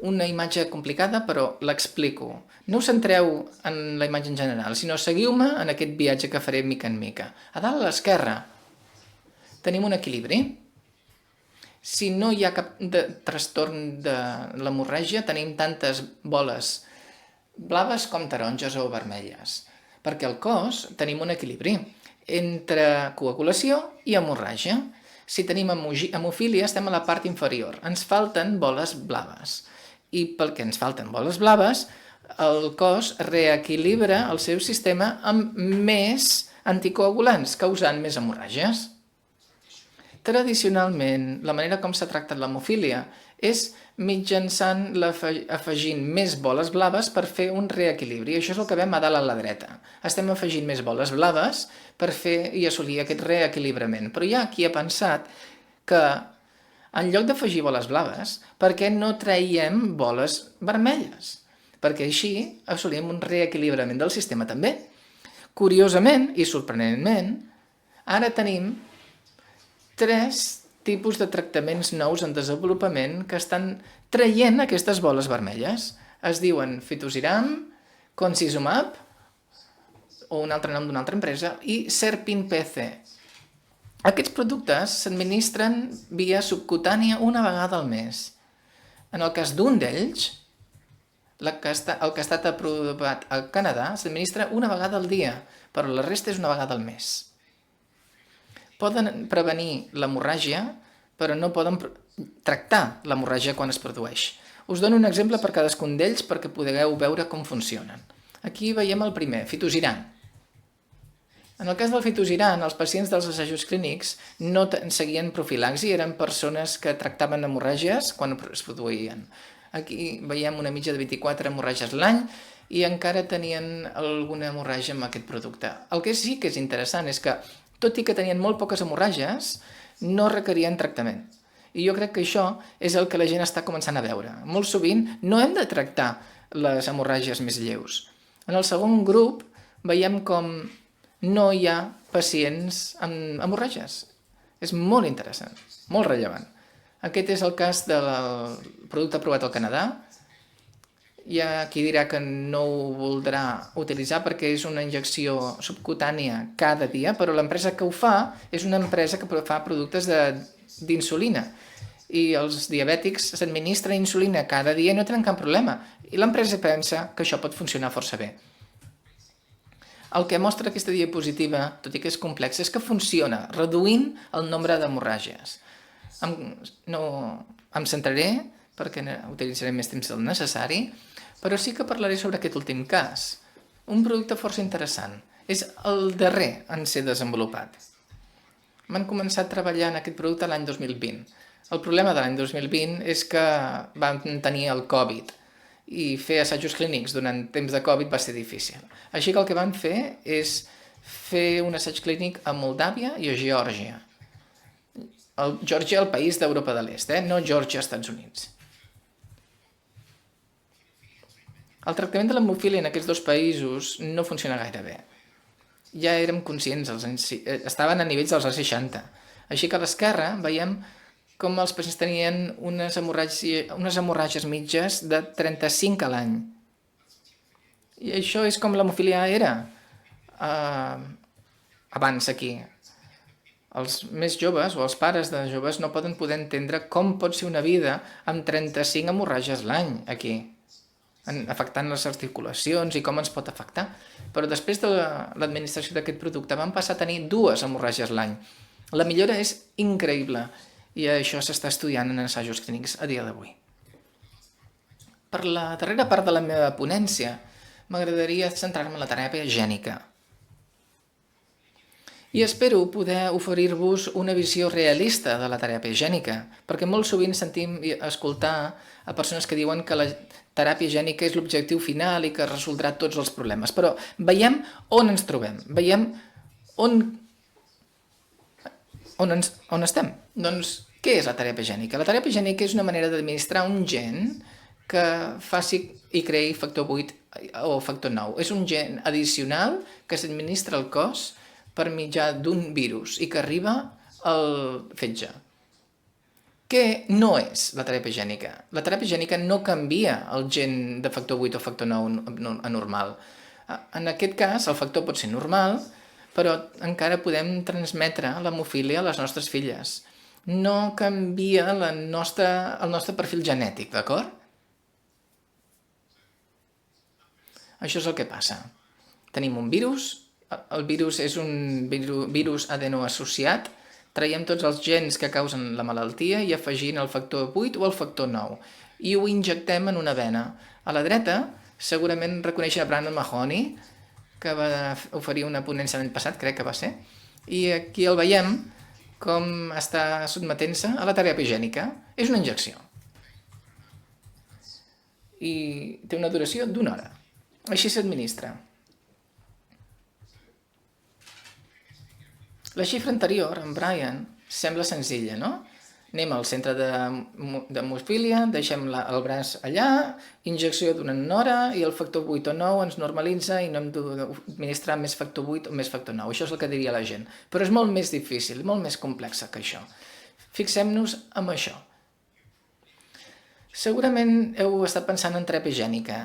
una imatge complicada, però l'explico. No us centreu en la imatge en general, sinó seguiu-me en aquest viatge que faré mica en mica. A dalt a l'esquerra tenim un equilibri. Si no hi ha cap trastorn de l'hemorràgia, tenim tantes boles blaves com taronges o vermelles, perquè al cos tenim un equilibri entre coagulació i hemorràgia. Si tenim hemofília, estem a la part inferior. Ens falten boles blaves. I pel que ens falten boles blaves, el cos reequilibra el seu sistema amb més anticoagulants, causant més hemorràgies. Tradicionalment, la manera com s'ha tractat l'hemofília és mitjançant afegint més boles blaves per fer un reequilibri. Això és el que veiem a dalt a la dreta. Estem afegint més boles blaves per fer i assolir aquest reequilibrament. Però hi ha qui ha pensat que en lloc d'afegir boles blaves, per què no traiem boles vermelles? Perquè així assolim un reequilibrament del sistema també. Curiosament i sorprenentment, ara tenim 3 tipus de tractaments nous en desenvolupament que estan traient aquestes boles vermelles. Es diuen Fitusiran, Concizumab, o un altre nom d'una altra empresa, i Serpin-PC. Aquests productes s'administren via subcutània una vegada al mes. En el cas d'un d'ells, el que ha estat aprovat al Canadà, s'administra una vegada al dia, però la resta és una vegada al mes. Poden prevenir l'hemorràgia, però no poden tractar l'hemorràgia quan es produeix. Us dono un exemple per cadascun d'ells perquè podeu veure com funcionen. Aquí veiem el primer, Fitusiran. En el cas del Fitusiran, els pacients dels assajos clínics no seguien profilaxi, eren persones que tractaven hemorràgies quan es produïen. Aquí veiem una mitja de 24 hemorràgies l'any i encara tenien alguna hemorràgia amb aquest producte. El que sí que és interessant és que, tot i que tenien molt poques hemorràgies, no requerien tractament. I jo crec que això és el que la gent està començant a veure. Molt sovint no hem de tractar les hemorràgies més lleus. En el segon grup veiem com no hi ha pacients amb hemorràgies. És molt interessant, molt rellevant. Aquest és el cas del producte aprovat al Canadà. Hi ha qui dirà que no ho voldrà utilitzar perquè és una injecció subcutània cada dia, però l'empresa que ho fa és una empresa que fa productes d'insulina. I els diabètics s'administren insulina cada dia i no tenen cap problema. I l'empresa pensa que això pot funcionar força bé. El que mostra aquesta diapositiva, tot i que és complex, és que funciona reduint el nombre d'hemorràgies. No em centraré perquè utilitzaré més temps del necessari, però sí que parlaré sobre aquest últim cas. Un producte força interessant. És el darrer en ser desenvolupat. Van començar a treballar en aquest producte l'any 2020. El problema de l'any 2020 és que vam tenir el Covid i fer assajos clínics durant temps de Covid va ser difícil. Així que el que van fer és fer un assaig clínic a Moldàvia i a Geòrgia. Geòrgia, el país d'Europa de l'Est, no Geòrgia, Estats Units. El tractament de l'hemofília en aquests 2 països no funciona gaire bé. Ja érem conscients, estaven a nivells dels anys 60. Així que a l'esquerra veiem com els pacients tenien unes hemorràgies mitges de 35 a l'any. I això és com l'hemofília era abans aquí. Els més joves o els pares de joves no poder entendre com pot ser una vida amb 35 hemorràgies l'any aquí, afectant les articulacions i com ens pot afectar. Però després de l'administració d'aquest producte vam passar a tenir 2 hemorràgies l'any. La millora és increïble i això s'està estudiant en assajos clínics a dia d'avui. Per la darrera part de la meva ponència m'agradaria centrar-me en la teràpia gènica. I espero poder oferir-vos una visió realista de la teràpia gènica, perquè molt sovint sentim escoltar a persones que diuen que la teràpia gènica és l'objectiu final i que resoldrà tots els problemes. Però veiem on ens trobem, veiem on estem. Doncs, què és la teràpia gènica? La teràpia gènica és una manera d'administrar un gen que faci i creï factor 8 o factor 9. És un gen addicional que s'administra al cos per mitjà d'un virus i que arriba al fetge. Què no és la teràpia gènica? La teràpia gènica no canvia el gen de factor 8 o factor 9 anormal. En aquest cas, el factor pot ser normal, però encara podem transmetre l'hemofília a les nostres filles. No canvia el nostre perfil genètic, d'acord? Això és el que passa. Tenim un virus. El virus és un virus adenoassociat, traiem tots els gens que causen la malaltia i afegint el factor 8 o el factor 9 i ho injectem en una vena. A la dreta segurament reconeixen a Brandon Mahoney, que va oferir una ponència l'any passat, crec que va ser, i aquí el veiem com està sotmetent-se a la teràpia gènica. És una injecció i té una duració d'1 hora. Així s'administra. La xifra anterior, en Brian, sembla senzilla, no? Anem al centre d'hemofília, deixem el braç allà, injecció d'una hora i el factor 8 o 9 ens normalitza i no hem d'administrar més factor 8 o més factor 9. Això és el que diria la gent. Però és molt més difícil, molt més complexa que això. Fixem-nos en això. Segurament heu estat pensant en teràpia gènica.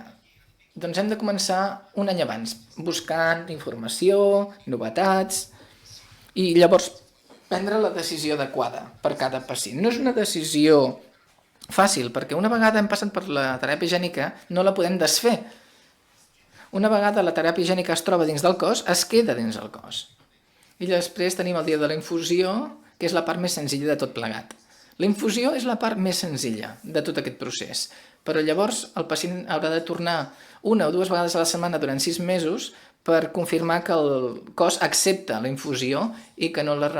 Doncs hem de començar un any abans, buscant informació, novetats, i llavors prendre la decisió adequada per cada pacient. No és una decisió fàcil, perquè una vegada hem passat per la teràpia gènica no la podem desfer. Una vegada la teràpia gènica es troba dins del cos, es queda dins del cos. I després tenim el dia de la infusió, que és la part més senzilla de tot plegat. La infusió és la part més senzilla de tot aquest procés, però llavors el pacient haurà de tornar 1 o 2 vegades a la setmana durant 6 mesos per confirmar que el cos accepta la infusió i que no la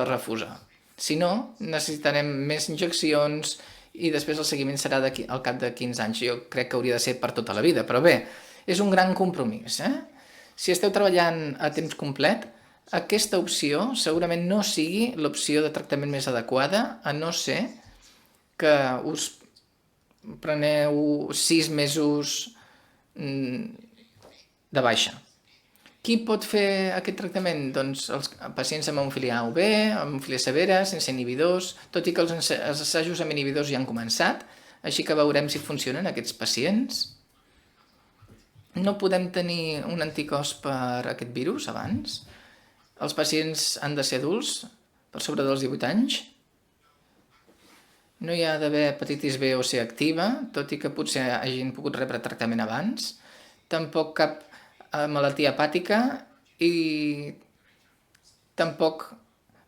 refusa. Si no, necessitarem més injeccions i després el seguiment serà al cap de 15 anys. Jo crec que hauria de ser per tota la vida, però bé, és un gran compromís. Si esteu treballant a temps complet, aquesta opció segurament no sigui l'opció de tractament més adequada, a no ser que us preneu 6 mesos de baixa. Qui pot fer aquest tractament? Doncs els pacients amb hemofília A o B, hemofília severa, sense inhibidors, tot i que els assajos amb inhibidors ja han començat, així que veurem si funcionen aquests pacients. No podem tenir un anticòs per aquest virus abans. Els pacients han de ser adults, per sobre dels 18 anys. No hi ha d'haver hepatitis B o C activa, tot i que potser hagin pogut rebre tractament abans. Tampoc cap malaltia hepàtica i tampoc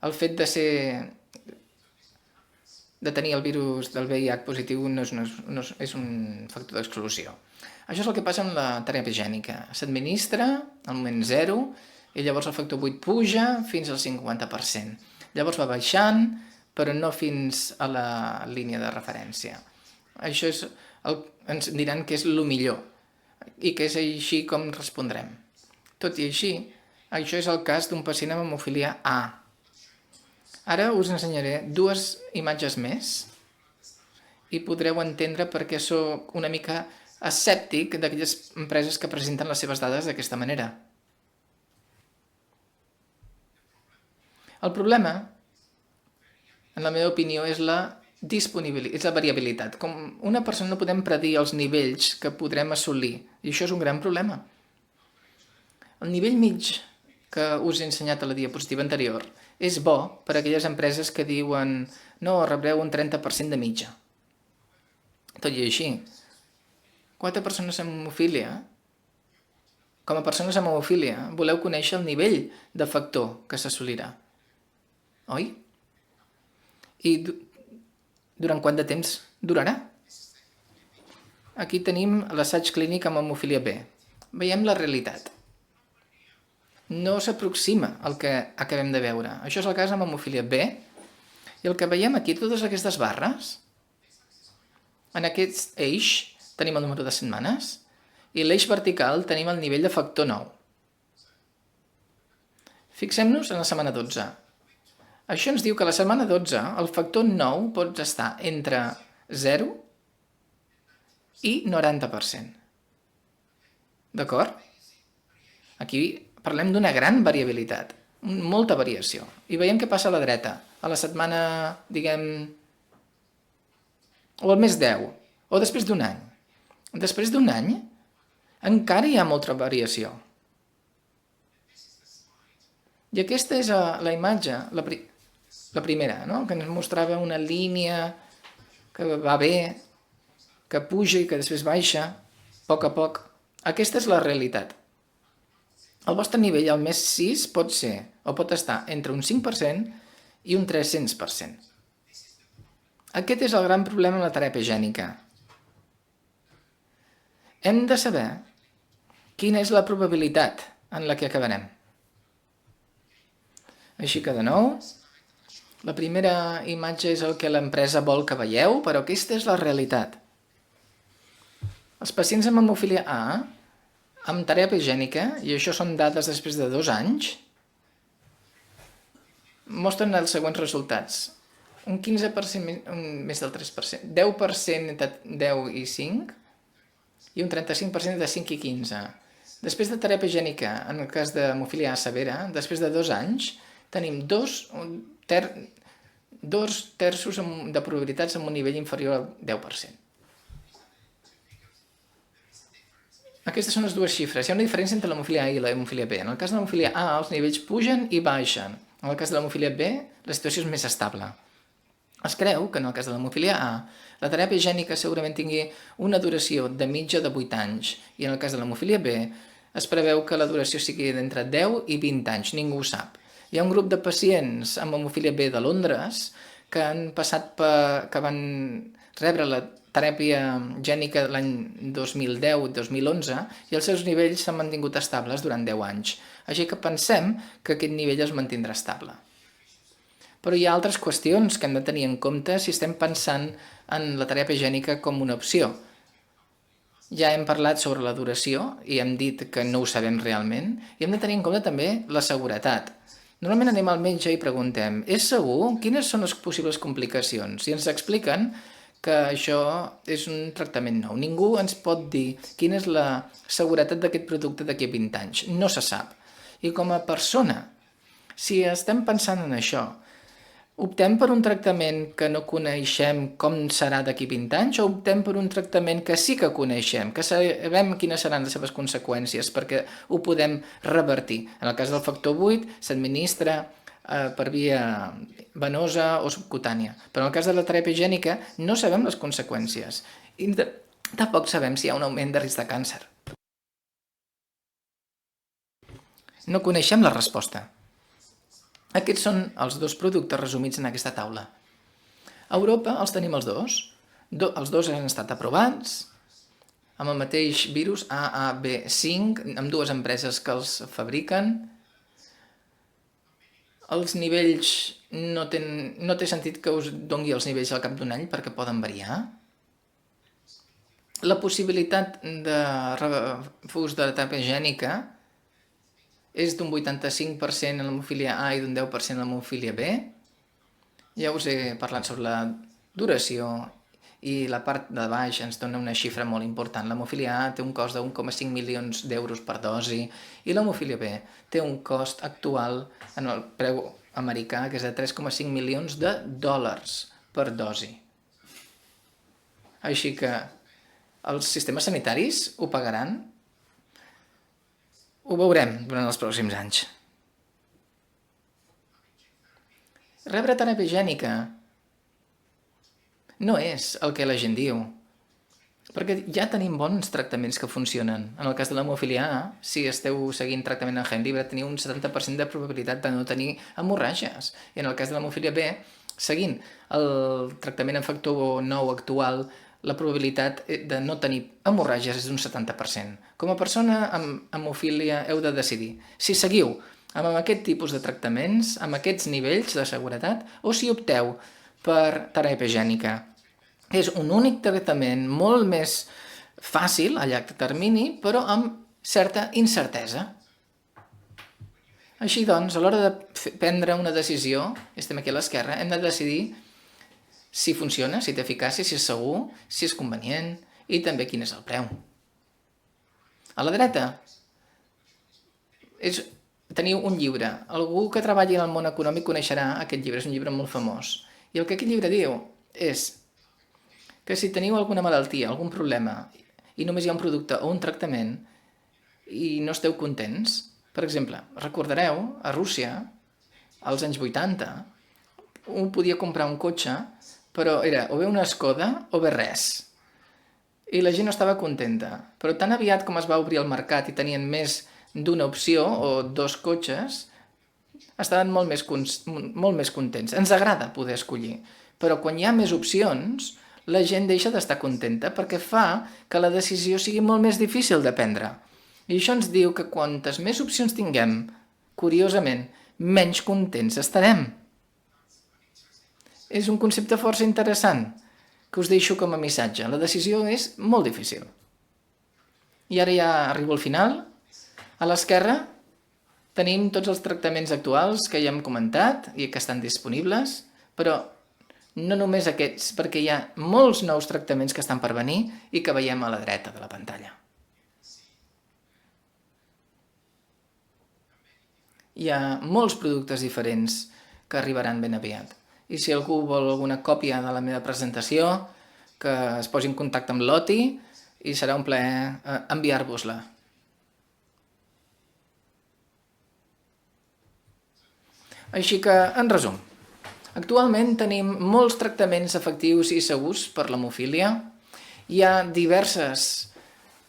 el fet de tenir el virus del VIH positiu no és un factor d'exclusió. Això és el que passa amb la teràpia gènica. S'administra al moment 0 i llavors el factor 8 puja fins al 50%. Llavors va baixant, però no fins a la línia de referència. Això ens diran que és el millor i que és així com respondrem. Tot i així, això és el cas d'un pacient amb hemofília A. Ara us ensenyaré 2 imatges més i podreu entendre per què soc una mica escèptic d'aquelles empreses que presenten les seves dades d'aquesta manera. El problema, en la meva opinió, és la variabilitat. Com una persona no podem predir els nivells que podrem assolir, i això és un gran problema. El nivell mig que us he ensenyat a la diapositiva anterior és bo per a aquelles empreses que diuen no, rebreu un 30% de mitja. Tot i així, 4 persones amb hemofília, com a persones amb hemofília, voleu conèixer el nivell de factor que s'assolirà, oi? I durant quant de temps durarà? Aquí tenim l'assaig clínic amb hemofília B. Veiem la realitat. No s'aproxima al que acabem de veure. Això és el cas amb hemofília B. I el que veiem aquí, totes aquestes barres, en aquest eix tenim el número de setmanes i l'eix vertical tenim el nivell de factor 9. Fixem-nos en la setmana 12. Això ens diu que a la setmana 12 el factor 9 pot estar entre 0 i 90%. D'acord? Aquí parlem d'una gran variabilitat, molta variació. I veiem què passa a la dreta, a la setmana, diguem, o al mes 10, o després d'un any. Després d'un any encara hi ha molta variació. I aquesta és la imatge, la primera, no? Que ens mostrava una línia que va bé, que puja i que després baixa, a poc. Aquesta és la realitat. El vostre nivell al mes 6 pot ser, o pot estar entre un 5% i un 300%. Aquest és el gran problema amb la teràpia gènica. Hem de saber quina és la probabilitat en la que acabarem. Així que, de nou, la primera imatge és el que l'empresa vol que veieu, però aquesta és la realitat. Els pacients amb hemofília A, amb teràpia gènica, i això són dades després de 2 anys, mostren els següents resultats. Un 15%, més del 3%, 10% entre 10 i 5, i un 35% de 5 i 15. Després de teràpia gènica, en el cas d'hemofília A severa, després de 2 anys, tenim 2 terços de probabilitats amb un nivell inferior al 10%. Aquestes són les dues xifres. Hi ha una diferència entre l'hemofília A i l'hemofília B. En el cas de l'hemofília A, els nivells pugen i baixen. En el cas de l'hemofília B, la situació és més estable. Es creu que en el cas de l'hemofília A, la teràpia gènica segurament tingui una duració de mitja de 8 anys i en el cas de l'hemofília B es preveu que la duració sigui d'entre 10 i 20 anys, ningú ho sap. Hi ha un grup de pacients amb hemofília B de Londres que van rebre la teràpia gènica l'any 2010-2011 i els seus nivells s'han mantingut estables durant 10 anys. Així que pensem que aquest nivell es mantindrà estable. Però hi ha altres qüestions que hem de tenir en compte si estem pensant en la teràpia gènica com una opció. Ja hem parlat sobre la duració i hem dit que no ho sabem realment i hem de tenir en compte també la seguretat. Normalment anem al metge i preguntem «És segur? Quines són les possibles complicacions?» I ens expliquen que això és un tractament nou. Ningú ens pot dir quina és la seguretat d'aquest producte d'aquí a 20 anys. No se sap. I com a persona, si estem pensant en això, optem per un tractament que no coneixem com serà d'aquí 20 anys o optem per un tractament que sí que coneixem, que sabem quines seran les seves conseqüències perquè ho podem revertir. En el cas del factor 8 s'administra per via venosa o subcutània. Però en el cas de la teràpia gènica no sabem les conseqüències i tampoc sabem si hi ha un augment de risc de càncer. No coneixem la resposta. Aquests són els dos productes resumits en aquesta taula. A Europa els tenim els dos. Els dos han estat aprovats amb el mateix virus AAV5, amb dues empreses que els fabriquen. Els nivells no té sentit que us dongui els nivells al cap d'un any perquè poden variar. La possibilitat de refús de la teràpia gènica és d'un 85% en l'hemofília A i d'un 10% en l'hemofília B. Ja us he parlat sobre la duració i la part de baix ens dona una xifra molt important. L'hemofília A té un cost de 1,5 milions d'euros per dosi i l'hemofília B té un cost actual en el preu americà que és de 3,5 milions de dòlars per dosi. Així que els sistemes sanitaris ho pagaran? Ho veurem durant els pròxims anys. Rebre teràpia higiènica no és el que la gent diu, perquè ja tenim bons tractaments que funcionen. En el cas de l'hemofília A, si esteu seguint tractament en Hemlibra, teniu un 70% de probabilitat de no tenir hemorràgies. I en el cas de l'hemofília B, seguint el tractament en factor 9 actual, la probabilitat de no tenir hemorràgies és d'un 70%. Com a persona amb hemofília heu de decidir si seguiu amb aquest tipus de tractaments, amb aquests nivells de seguretat, o si opteu per teràpia higiènica. És un únic tractament molt més fàcil a llarg termini, però amb certa incertesa. Així doncs, a l'hora de prendre una decisió, estem aquí a l'esquerra, hem de decidir si funciona, si té eficàcia, si és segur, si és convenient i també quin és el preu. A la dreta teniu un llibre. Algú que treballi en el món econòmic coneixerà aquest llibre, és un llibre molt famós. I el que aquest llibre diu és que si teniu alguna malaltia, algun problema, i només hi ha un producte o un tractament i no esteu contents, per exemple, recordareu, a Rússia, als anys 80, un podia comprar un cotxe, però era o bé una Skoda o bé res. I la gent no estava contenta. Però tan aviat com es va obrir el mercat i tenien més d'una opció o dos cotxes, estaven molt més contents. Ens agrada poder escollir, però quan hi ha més opcions, la gent deixa d'estar contenta perquè fa que la decisió sigui molt més difícil de prendre. I això ens diu que quantes més opcions tinguem, curiosament, menys contents estarem. És un concepte força interessant que us deixo com a missatge. La decisió és molt difícil. I ara ja arribo al final. A l'esquerra tenim tots els tractaments actuals que ja hem comentat i que estan disponibles, però no només aquests, perquè hi ha molts nous tractaments que estan per venir i que veiem a la dreta de la pantalla. Hi ha molts productes diferents que arribaran ben aviat. I si algú vol alguna còpia de la meva presentació, que es posi en contacte amb l'OTI i serà un plaer enviar-vos-la. Així que, en resum, actualment tenim molts tractaments efectius i segurs per l'hemofília. Hi ha diverses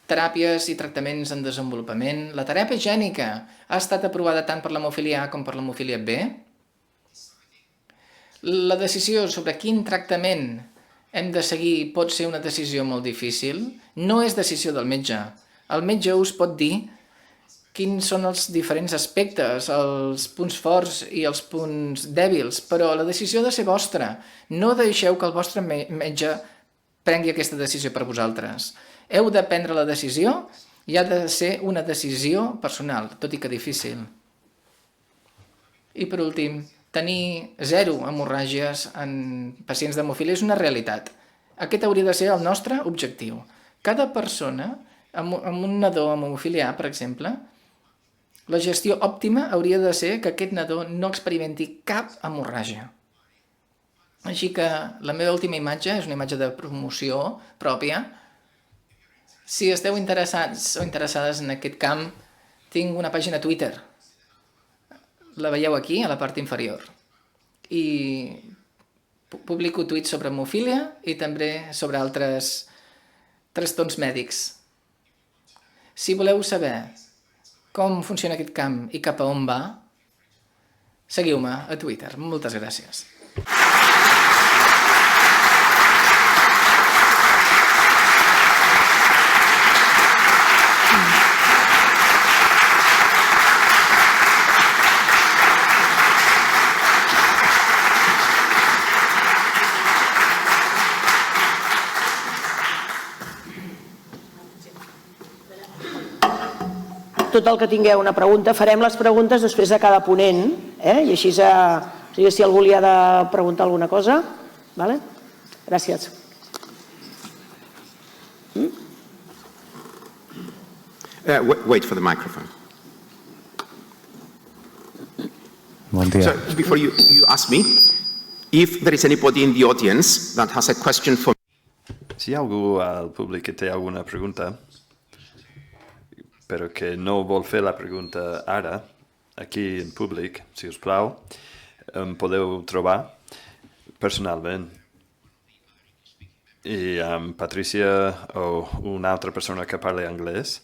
teràpies i tractaments en desenvolupament. La teràpia higiènica ha estat aprovada tant per l'hemofília A com per l'hemofília B. La decisió sobre quin tractament hem de seguir pot ser una decisió molt difícil. No és decisió del metge. El metge us pot dir quins són els diferents aspectes, els punts forts i els punts dèbils, però la decisió ha de ser vostra. No deixeu que el vostre metge prengui aquesta decisió per vosaltres. Heu de prendre la decisió i ha de ser una decisió personal, tot i que difícil. I per últim, tenir 0 hemorràgies en pacients d'hemofília és una realitat. Aquest hauria de ser el nostre objectiu. Cada persona, amb un nadó amb hemofília A, per exemple, la gestió òptima hauria de ser que aquest nadó no experimenti cap hemorràgia. Així que la meva última imatge és una imatge de promoció pròpia. Si esteu interessats o interessades en aquest camp, tinc una pàgina a Twitter. La veieu aquí, a la part inferior. I publico tuits sobre hemofília i també sobre altres trastorns mèdics. Si voleu saber com funciona aquest camp i cap a on va, seguiu-me a Twitter. Moltes gràcies. Tot el que tingueu una pregunta, farem les preguntes després de cada ponent, i així si algú li ha de preguntar alguna cosa. Vale? Gràcies. Wait for the microphone. Bon dia. So before you ask me, if there is anybody in the audience that has a question for me. Si hi ha algú al públic que té alguna pregunta, però que no vol fer la pregunta ara, aquí en públic, si us plau, em podeu trobar personalment. I amb Patricia o una altra persona que parli anglès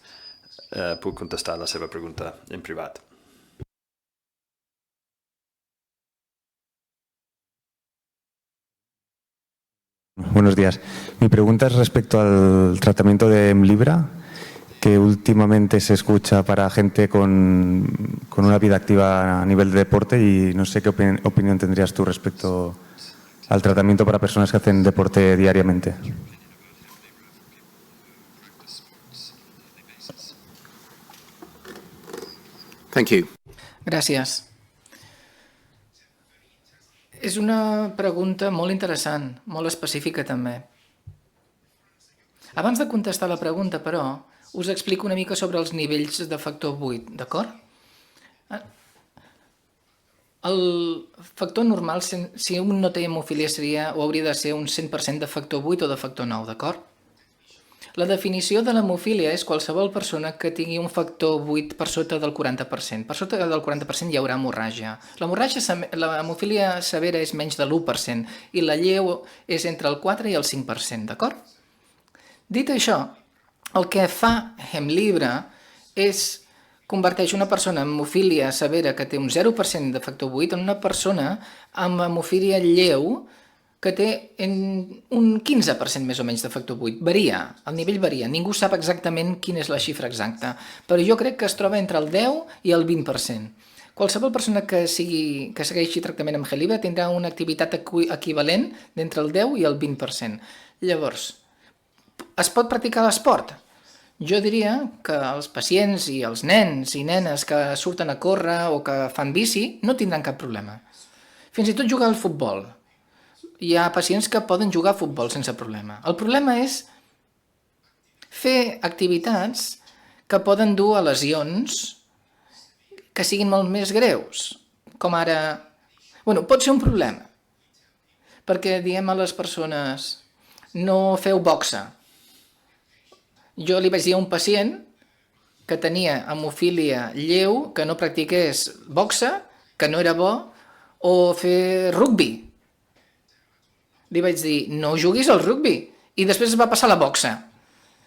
puc contestar la seva pregunta en privat. Buenos días. Mi pregunta es respecto al tratamiento de Hemlibra, que últimamente se escucha para gente con una vida activa a nivel de deporte, y no sé qué opinión tendrías tú respecto al tratamiento para personas que hacen deporte diariamente. Thank you. Gràcies. És una pregunta molt interessant, molt específica també. Abans de contestar la pregunta, però, us explico una mica sobre els nivells de factor 8, d'acord? El factor normal, si un no té hemofília, seria o hauria de ser un 100% de factor 8 o de factor 9, d'acord? La definició de l'hemofília és qualsevol persona que tingui un factor 8 per sota del 40%. Per sota del 40% hi haurà hemorràgia. L'hemofília severa és menys de l'1% i la lleu és entre el 4 i el 5%, d'acord? Dit això, el que fa Hemlibra és converteix una persona amb hemofília severa que té un 0% de factor 8 en una persona amb hemofília lleu que té un 15% més o menys de factor 8. Varia, el nivell varia. Ningú sap exactament quina és la xifra exacta, però jo crec que es troba entre el 10 i el 20%. Qualsevol persona que segueixi tractament amb Hemlibra tindrà una activitat equivalent d'entre el 10 i el 20%. Llavors, es pot practicar l'esport? Jo diria que els pacients i els nens i nenes que surten a córrer o que fan bici no tindran cap problema. Fins i tot jugar al futbol. Hi ha pacients que poden jugar a futbol sense problema. El problema és fer activitats que poden dur a lesions que siguin molt més greus, com ara... pot ser un problema, perquè diem a les persones no feu boxa. Jo li vaig dir a un pacient que tenia hemofília lleu que no practiqués boxa, que no era bo, o fer rugbi. Li vaig dir, no juguis al rugbi. I després es va passar a la boxa.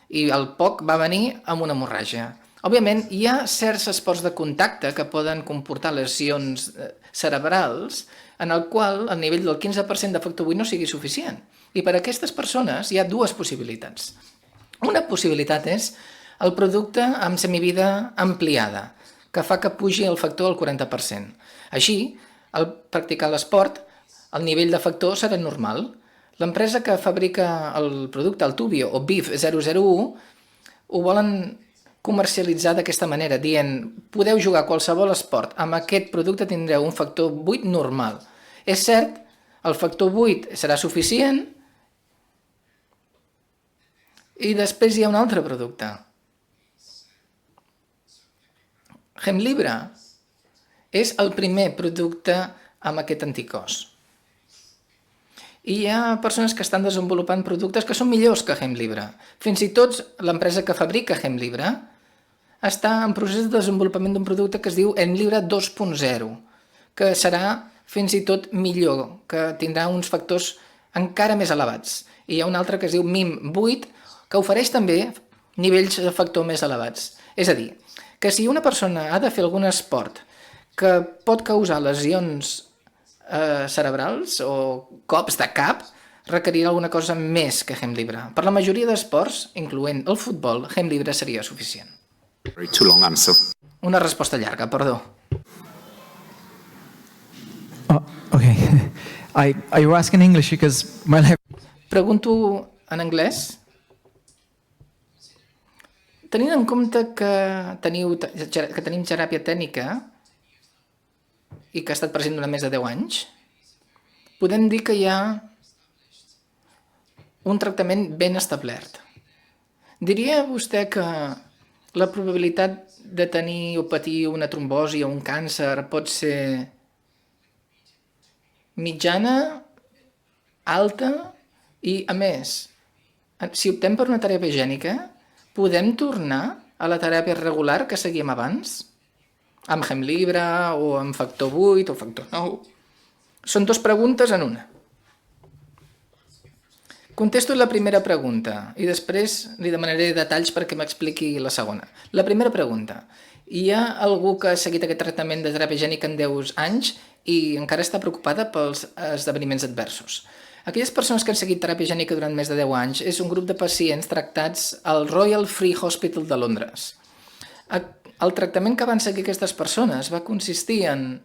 I al poc va venir amb una hemorràgia. Òbviament, hi ha certs esports de contacte que poden comportar lesions cerebrals en el qual el nivell del 15% de factor 8 no sigui suficient. I per a aquestes persones hi ha dues possibilitats. Una possibilitat és el producte amb semivida ampliada, que fa que pugi el factor al 40%. Així, al practicar l'esport, el nivell de factor serà normal. L'empresa que fabrica el producte, el Tubio o BIF 001, ho volen comercialitzar d'aquesta manera, dient podeu jugar a qualsevol esport, amb aquest producte tindreu un factor 8 normal. És cert, el factor 8 serà suficient i després hi ha un altre producte. Hemlibra és el primer producte amb aquest anticòs. I hi ha persones que estan desenvolupant productes que són millors que Hemlibra. Fins i tot l'empresa que fabrica Hemlibra està en procés de desenvolupament d'un producte que es diu Hemlibra 2.0, que serà fins i tot millor, que tindrà uns factors encara més elevats. I hi ha un altre que es diu MIM 8, que ofereix també nivells de factor més elevats. És a dir, que si una persona ha de fer algun esport que pot causar lesions cerebrals o cops de cap, requerirà alguna cosa més que Hemlibra. Per la majoria d'esports, incloent el futbol, Hemlibra seria suficient. Too long answer. Una resposta llarga, perdó. Okay. I will ask in English because my life... Pregunto en anglès. Tenint en compte que tenim teràpia tècnica i que ha estat present durant més de 10 anys, podem dir que hi ha un tractament ben establert. Diria vostè que la probabilitat de tenir o patir una trombosi o un càncer pot ser mitjana, alta i, a més, si optem per una teràpia gènica, podem tornar a la teràpia regular que seguíem abans? Amb Hemlibra o amb factor 8 o factor 9? Són 2 preguntes en una. Contesto la primera pregunta i després li demanaré detalls perquè m'expliqui la segona. La primera pregunta. Hi ha algú que ha seguit aquest tractament de teràpia gènica en 10 anys i encara està preocupada pels esdeveniments adversos? Aquelles persones que han seguit teràpia gènica durant més de 10 anys és un grup de pacients tractats al Royal Free Hospital de Londres. El tractament que van seguir aquestes persones va consistir en...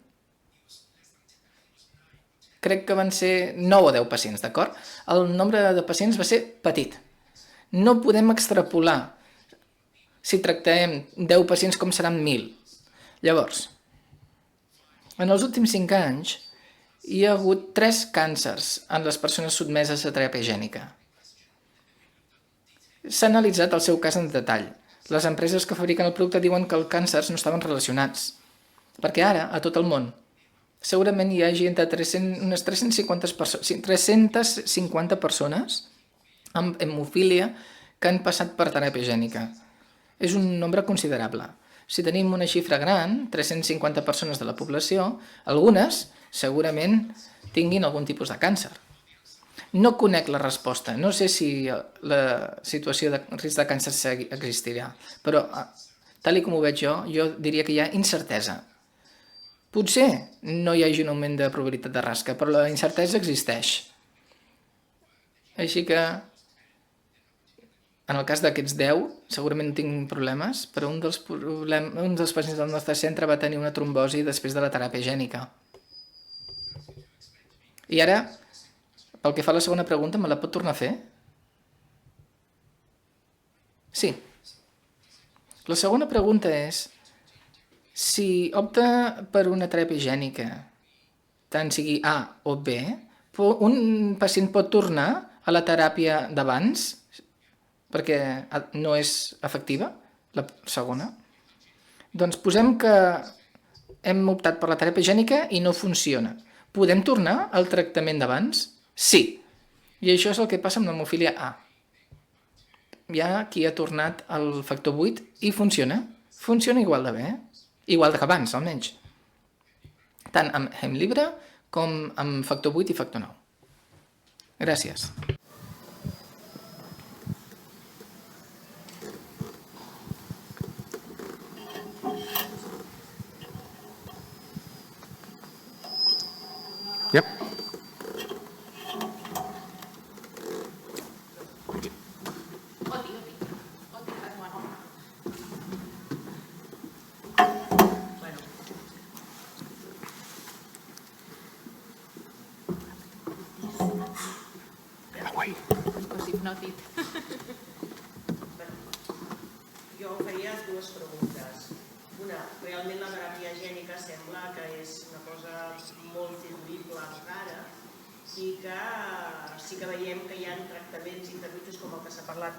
Crec que van ser 9 o 10 pacients, d'acord? El nombre de pacients va ser petit. No podem extrapolar si tractem 10 pacients com seran 1.000. Llavors, en els últims 5 anys hi ha hagut 3 càncers en les persones sotmeses a teràpia gènica. S'ha analitzat el seu cas en detall. Les empreses que fabriquen el producte diuen que els càncers no estaven relacionats, perquè ara, a tot el món, segurament hi hagi entre unes 350 persones amb hemofília que han passat per teràpia gènica. És un nombre considerable. Si tenim una xifra gran, 350 persones de la població, algunes segurament tinguin algun tipus de càncer. No conec la resposta, no sé si la situació de risc de càncer existirà, però tal com ho veig jo diria que hi ha incertesa. Potser no hi hagi un augment de probabilitat de rasca, però la incertesa existeix. Així que, en el cas d'aquests 10, segurament no tinc problemes, però un dels pacients del nostre centre va tenir una trombosi després de la teràpia gènica. I ara, pel que fa a la segona pregunta, me la pot tornar a fer? Sí. La segona pregunta és... Si opta per una teràpia gènica, tant sigui A o B, un pacient pot tornar a la teràpia d'abans perquè no és efectiva, la segona? Doncs posem que hem optat per la teràpia gènica i no funciona. Podem tornar al tractament d'abans? Sí. I això és el que passa amb l'hemofília A. Hi ha qui ha tornat al factor 8 i funciona. Funciona igual de bé. Igual que abans, almenys. Tant amb Hemlibra com amb factor 8 i factor 9. Gràcies. Yep. Jo faria 2 preguntes. Una, realment la teràpia gènica sembla que és una cosa molt terrible encara i que sí que veiem que hi ha tractaments intermitjos com el que s'ha parlat.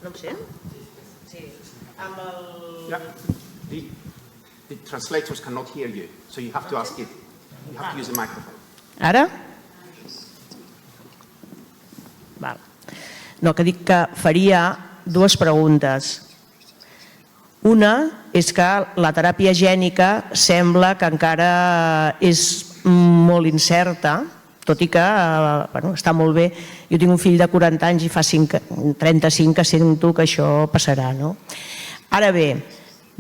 No em sent? Sí. Amb el... Yeah. The translators cannot hear you, so you have to ask it. You have to use the microphone. Ara? Val. No, que dic que faria 2 preguntes. Una és que la teràpia gènica sembla que encara és molt incerta, tot i que està molt bé. Jo tinc un fill de 40 anys i fa 35 que sento que això passarà. Ara bé,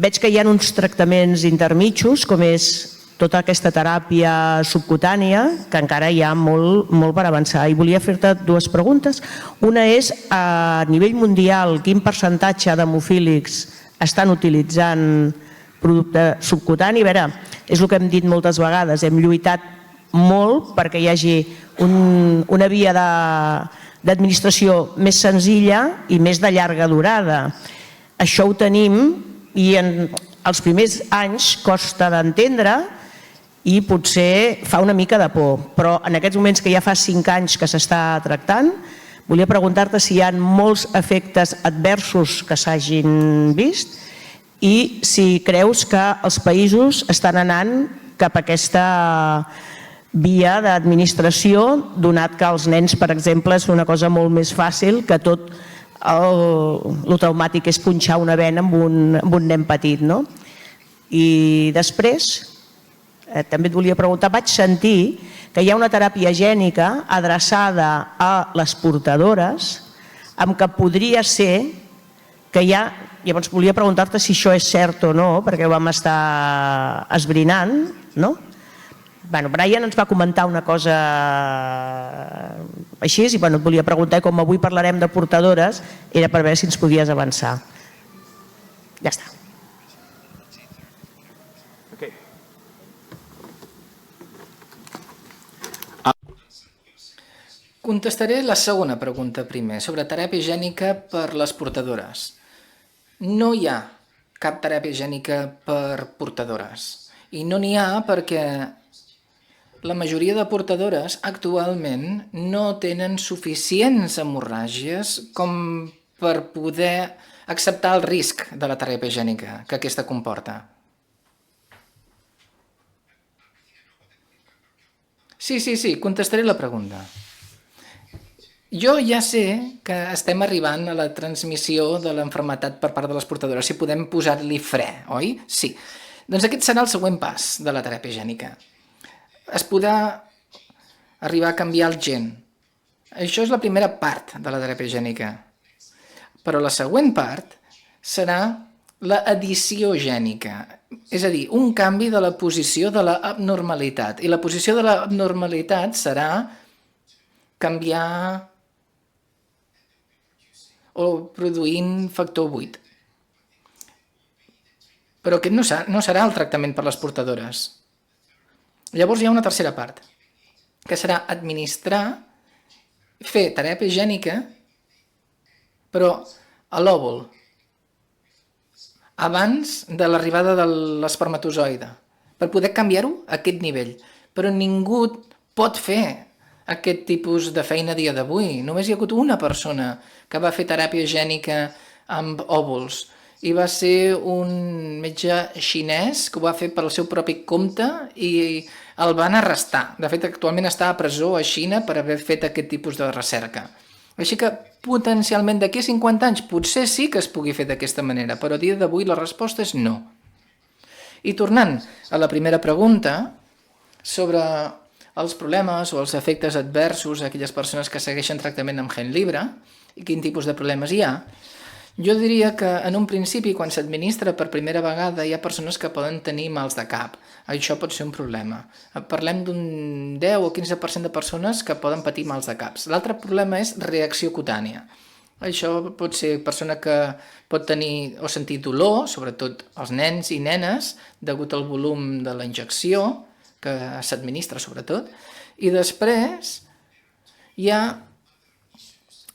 veig que hi ha uns tractaments intermitjos, com és tota aquesta teràpia subcutània, que encara hi ha molt per avançar. I volia fer-te 2 preguntes. Una és, a nivell mundial, quin percentatge d'hemofílics estan utilitzant producte subcutani? A veure, és el que hem dit moltes vegades, hem lluitat molt perquè hi hagi una via d'administració més senzilla i més de llarga durada. Això ho tenim i en els primers anys costa d'entendre i potser fa una mica de por, però en aquests moments que ja fa 5 anys que s'està tractant, volia preguntar-te si hi ha molts efectes adversos que s'hagin vist i si creus que els països estan anant cap a aquesta via d'administració, donat que els nens, per exemple, és una cosa molt més fàcil que tot el traumàtic és punxar una vena amb un nen petit. I després, també et volia preguntar, vaig sentir que hi ha una teràpia gènica adreçada a les portadores amb què podria ser que hi ha... Llavors volia preguntar-te si això és cert o no, perquè ho vam estar esbrinant, no? Bueno, Brian ens va comentar una cosa així i et volia preguntar, i com avui parlarem de portadores, era per veure si ens podies avançar. Ja està. Contestaré la segona pregunta primer, sobre teràpia gènica per les portadores. No hi ha cap teràpia gènica per portadores. I no n'hi ha perquè la majoria de portadores actualment no tenen suficients hemorràgies com per poder acceptar el risc de la teràpia gènica que aquesta comporta. Sí, contestaré la pregunta. Jo ja sé que estem arribant a la transmissió de l'enfermetat per part de les portadores, si podem posar-li fre, oi? Sí. Doncs aquest serà el següent pas de la teràpia gènica. Es podrà arribar a canviar el gen. Això és la primera part de la teràpia gènica. Però la següent part serà l'addició gènica, és a dir, un canvi de la posició de l'abnormalitat. I la posició de l'abnormalitat serà canviar o produint factor 8. Però aquest no serà el tractament per les portadores. Llavors hi ha una tercera part, que serà fer teràpia gènica, però a l'òvul, abans de l'arribada de l'espermatozoide, per poder canviar-ho a aquest nivell. Però ningú pot fer aquest tipus de feina a dia d'avui. Només hi ha hagut una persona que va fer teràpia gènica amb òvuls i va ser un metge xinès que ho va fer per al seu propi compte i el van arrestar. De fet, actualment està a presó a Xina per haver fet aquest tipus de recerca. Així que, potencialment, d'aquí a 50 anys potser sí que es pugui fer d'aquesta manera, però a dia d'avui la resposta és no. I tornant a la primera pregunta sobre els problemes o els efectes adversos a aquelles persones que segueixen tractament amb Hemlibra i quin tipus de problemes hi ha, jo diria que en un principi, quan s'administra per primera vegada, hi ha persones que poden tenir mals de cap. Això pot ser un problema. Parlem d'un 10 o 15% de persones que poden patir mals de caps. L'altre problema és reacció cutània. Això pot ser persona que pot tenir o sentir dolor, sobretot els nens i nenes, degut al volum de la injecció, que s'administra sobretot, i després hi ha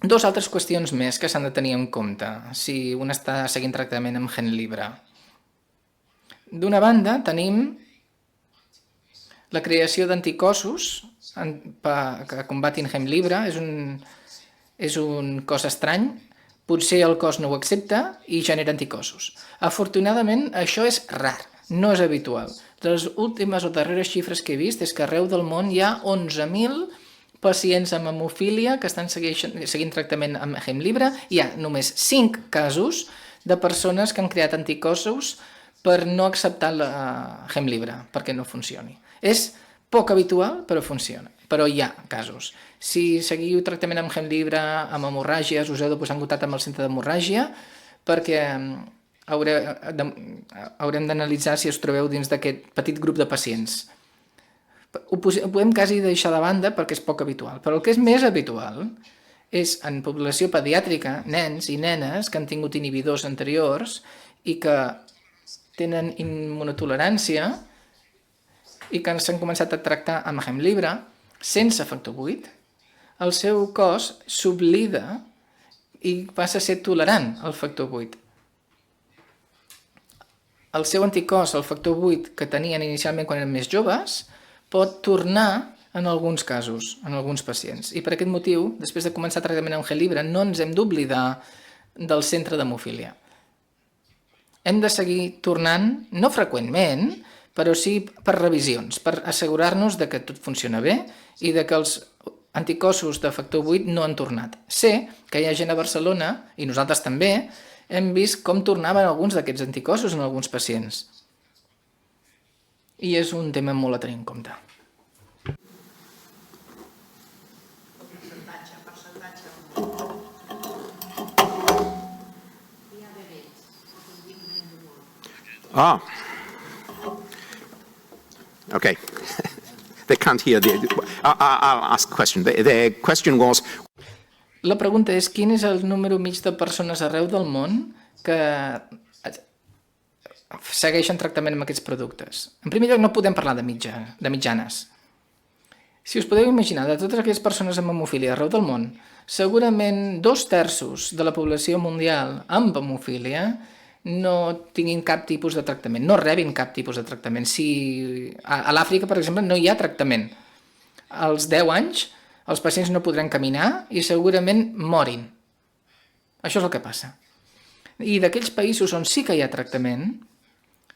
dues altres qüestions més que s'han de tenir en compte si un està seguint tractament amb Hemlibra. D'una banda tenim la creació d'anticossos que combatin Hemlibra, és un cos estrany, potser el cos no ho accepta i genera anticossos. Afortunadament això és rar, no és habitual. Les últimes o darreres xifres que he vist és que arreu del món hi ha 11.000 pacients amb hemofília que estan seguint tractament amb Hemlibra. Hi ha només 5 casos de persones que han creat anticossos per no acceptar la Hemlibra, perquè no funcioni. És poc habitual, però funciona. Però hi ha casos. Si seguiu tractament amb Hemlibra, amb hemorràgies, us heu de posar en contacte amb el centre d'hemorràgia, perquè haurem d'analitzar si us trobeu dins d'aquest petit grup de pacients. Ho podem quasi deixar de banda perquè és poc habitual, però el que és més habitual és en població pediàtrica, nens i nenes que han tingut inhibidors anteriors i que tenen immunotolerància i que s'han començat a tractar amb Hemlibra sense factor 8, el seu cos s'oblida i passa a ser tolerant al factor 8. El seu anticòs, el factor 8, que tenien inicialment quan eren més joves, pot tornar en alguns casos, en alguns pacients. I per aquest motiu, després de començar tractament amb Hemlibra, no ens hem d'oblidar del centre d'hemofília. Hem de seguir tornant, no freqüentment, però sí per revisions, per assegurar-nos de que tot funciona bé i de que els anticossos de factor 8 no han tornat. Sé que hi ha gent a Barcelona, i nosaltres també, hem vist com tornaven alguns d'aquests anticossos en alguns pacients. i és un tema molt a tenir en compte. Ah. Okay. They can't hear. I'll ask a question. The question was... La pregunta és quin és el número mig de persones arreu del món que segueixen tractament amb aquests productes. En primer lloc, no podem parlar de mitjanes. Si us podeu imaginar, de totes aquelles persones amb hemofília arreu del món, segurament 2/3 de la població mundial amb hemofília no tinguin cap tipus de tractament, no rebin cap tipus de tractament. Si a l'Àfrica, per exemple, no hi ha tractament. Als 10 anys els pacients no podran caminar i segurament morin. Això és el que passa. I d'aquells països on sí que hi ha tractament,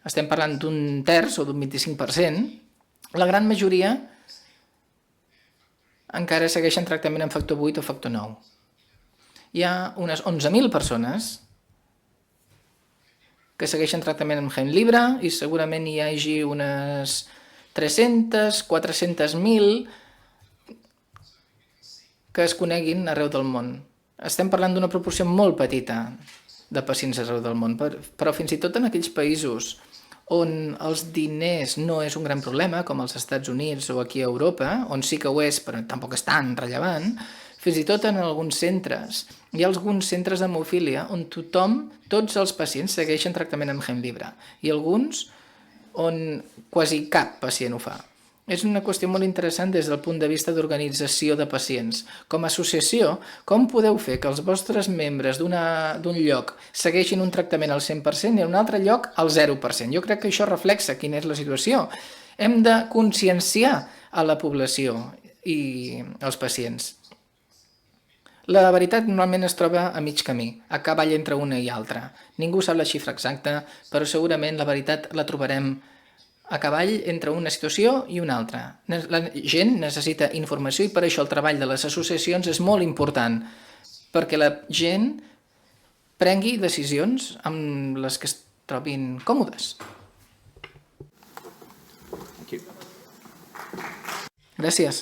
estem parlant d'un terç o d'un 25%, la gran majoria encara segueixen tractament amb factor 8 o factor 9. Hi ha unes 11.000 persones que segueixen tractament amb Hemlibra i segurament hi hagi unes 300, 400.000 que es coneguin arreu del món. Estem parlant d'una proporció molt petita de pacients arreu del món, però fins i tot en aquells països on els diners no és un gran problema, com als Estats Units o aquí a Europa, on sí que ho és, però tampoc és tan rellevant, fins i tot en alguns centres. Hi ha alguns centres d'hemofília on tots els pacients segueixen tractament amb Hemlibra, i alguns on quasi cap pacient ho fa. És una qüestió molt interessant des del punt de vista d'organització de pacients. Com a associació, com podeu fer que els vostres membres d'un lloc segueixin un tractament al 100% i en un altre lloc al 0%? Jo crec que això reflexa quina és la situació. Hem de conscienciar a la població i als pacients. La veritat normalment es troba a mig camí, a cavall entre una i altra. Ningú sap la xifra exacta, però segurament la veritat la trobarem a cavall entre una situació i una altra. La gent necessita informació i per això el treball de les associacions és molt important, perquè la gent prengui decisions amb les que es trobin còmodes. Gràcies.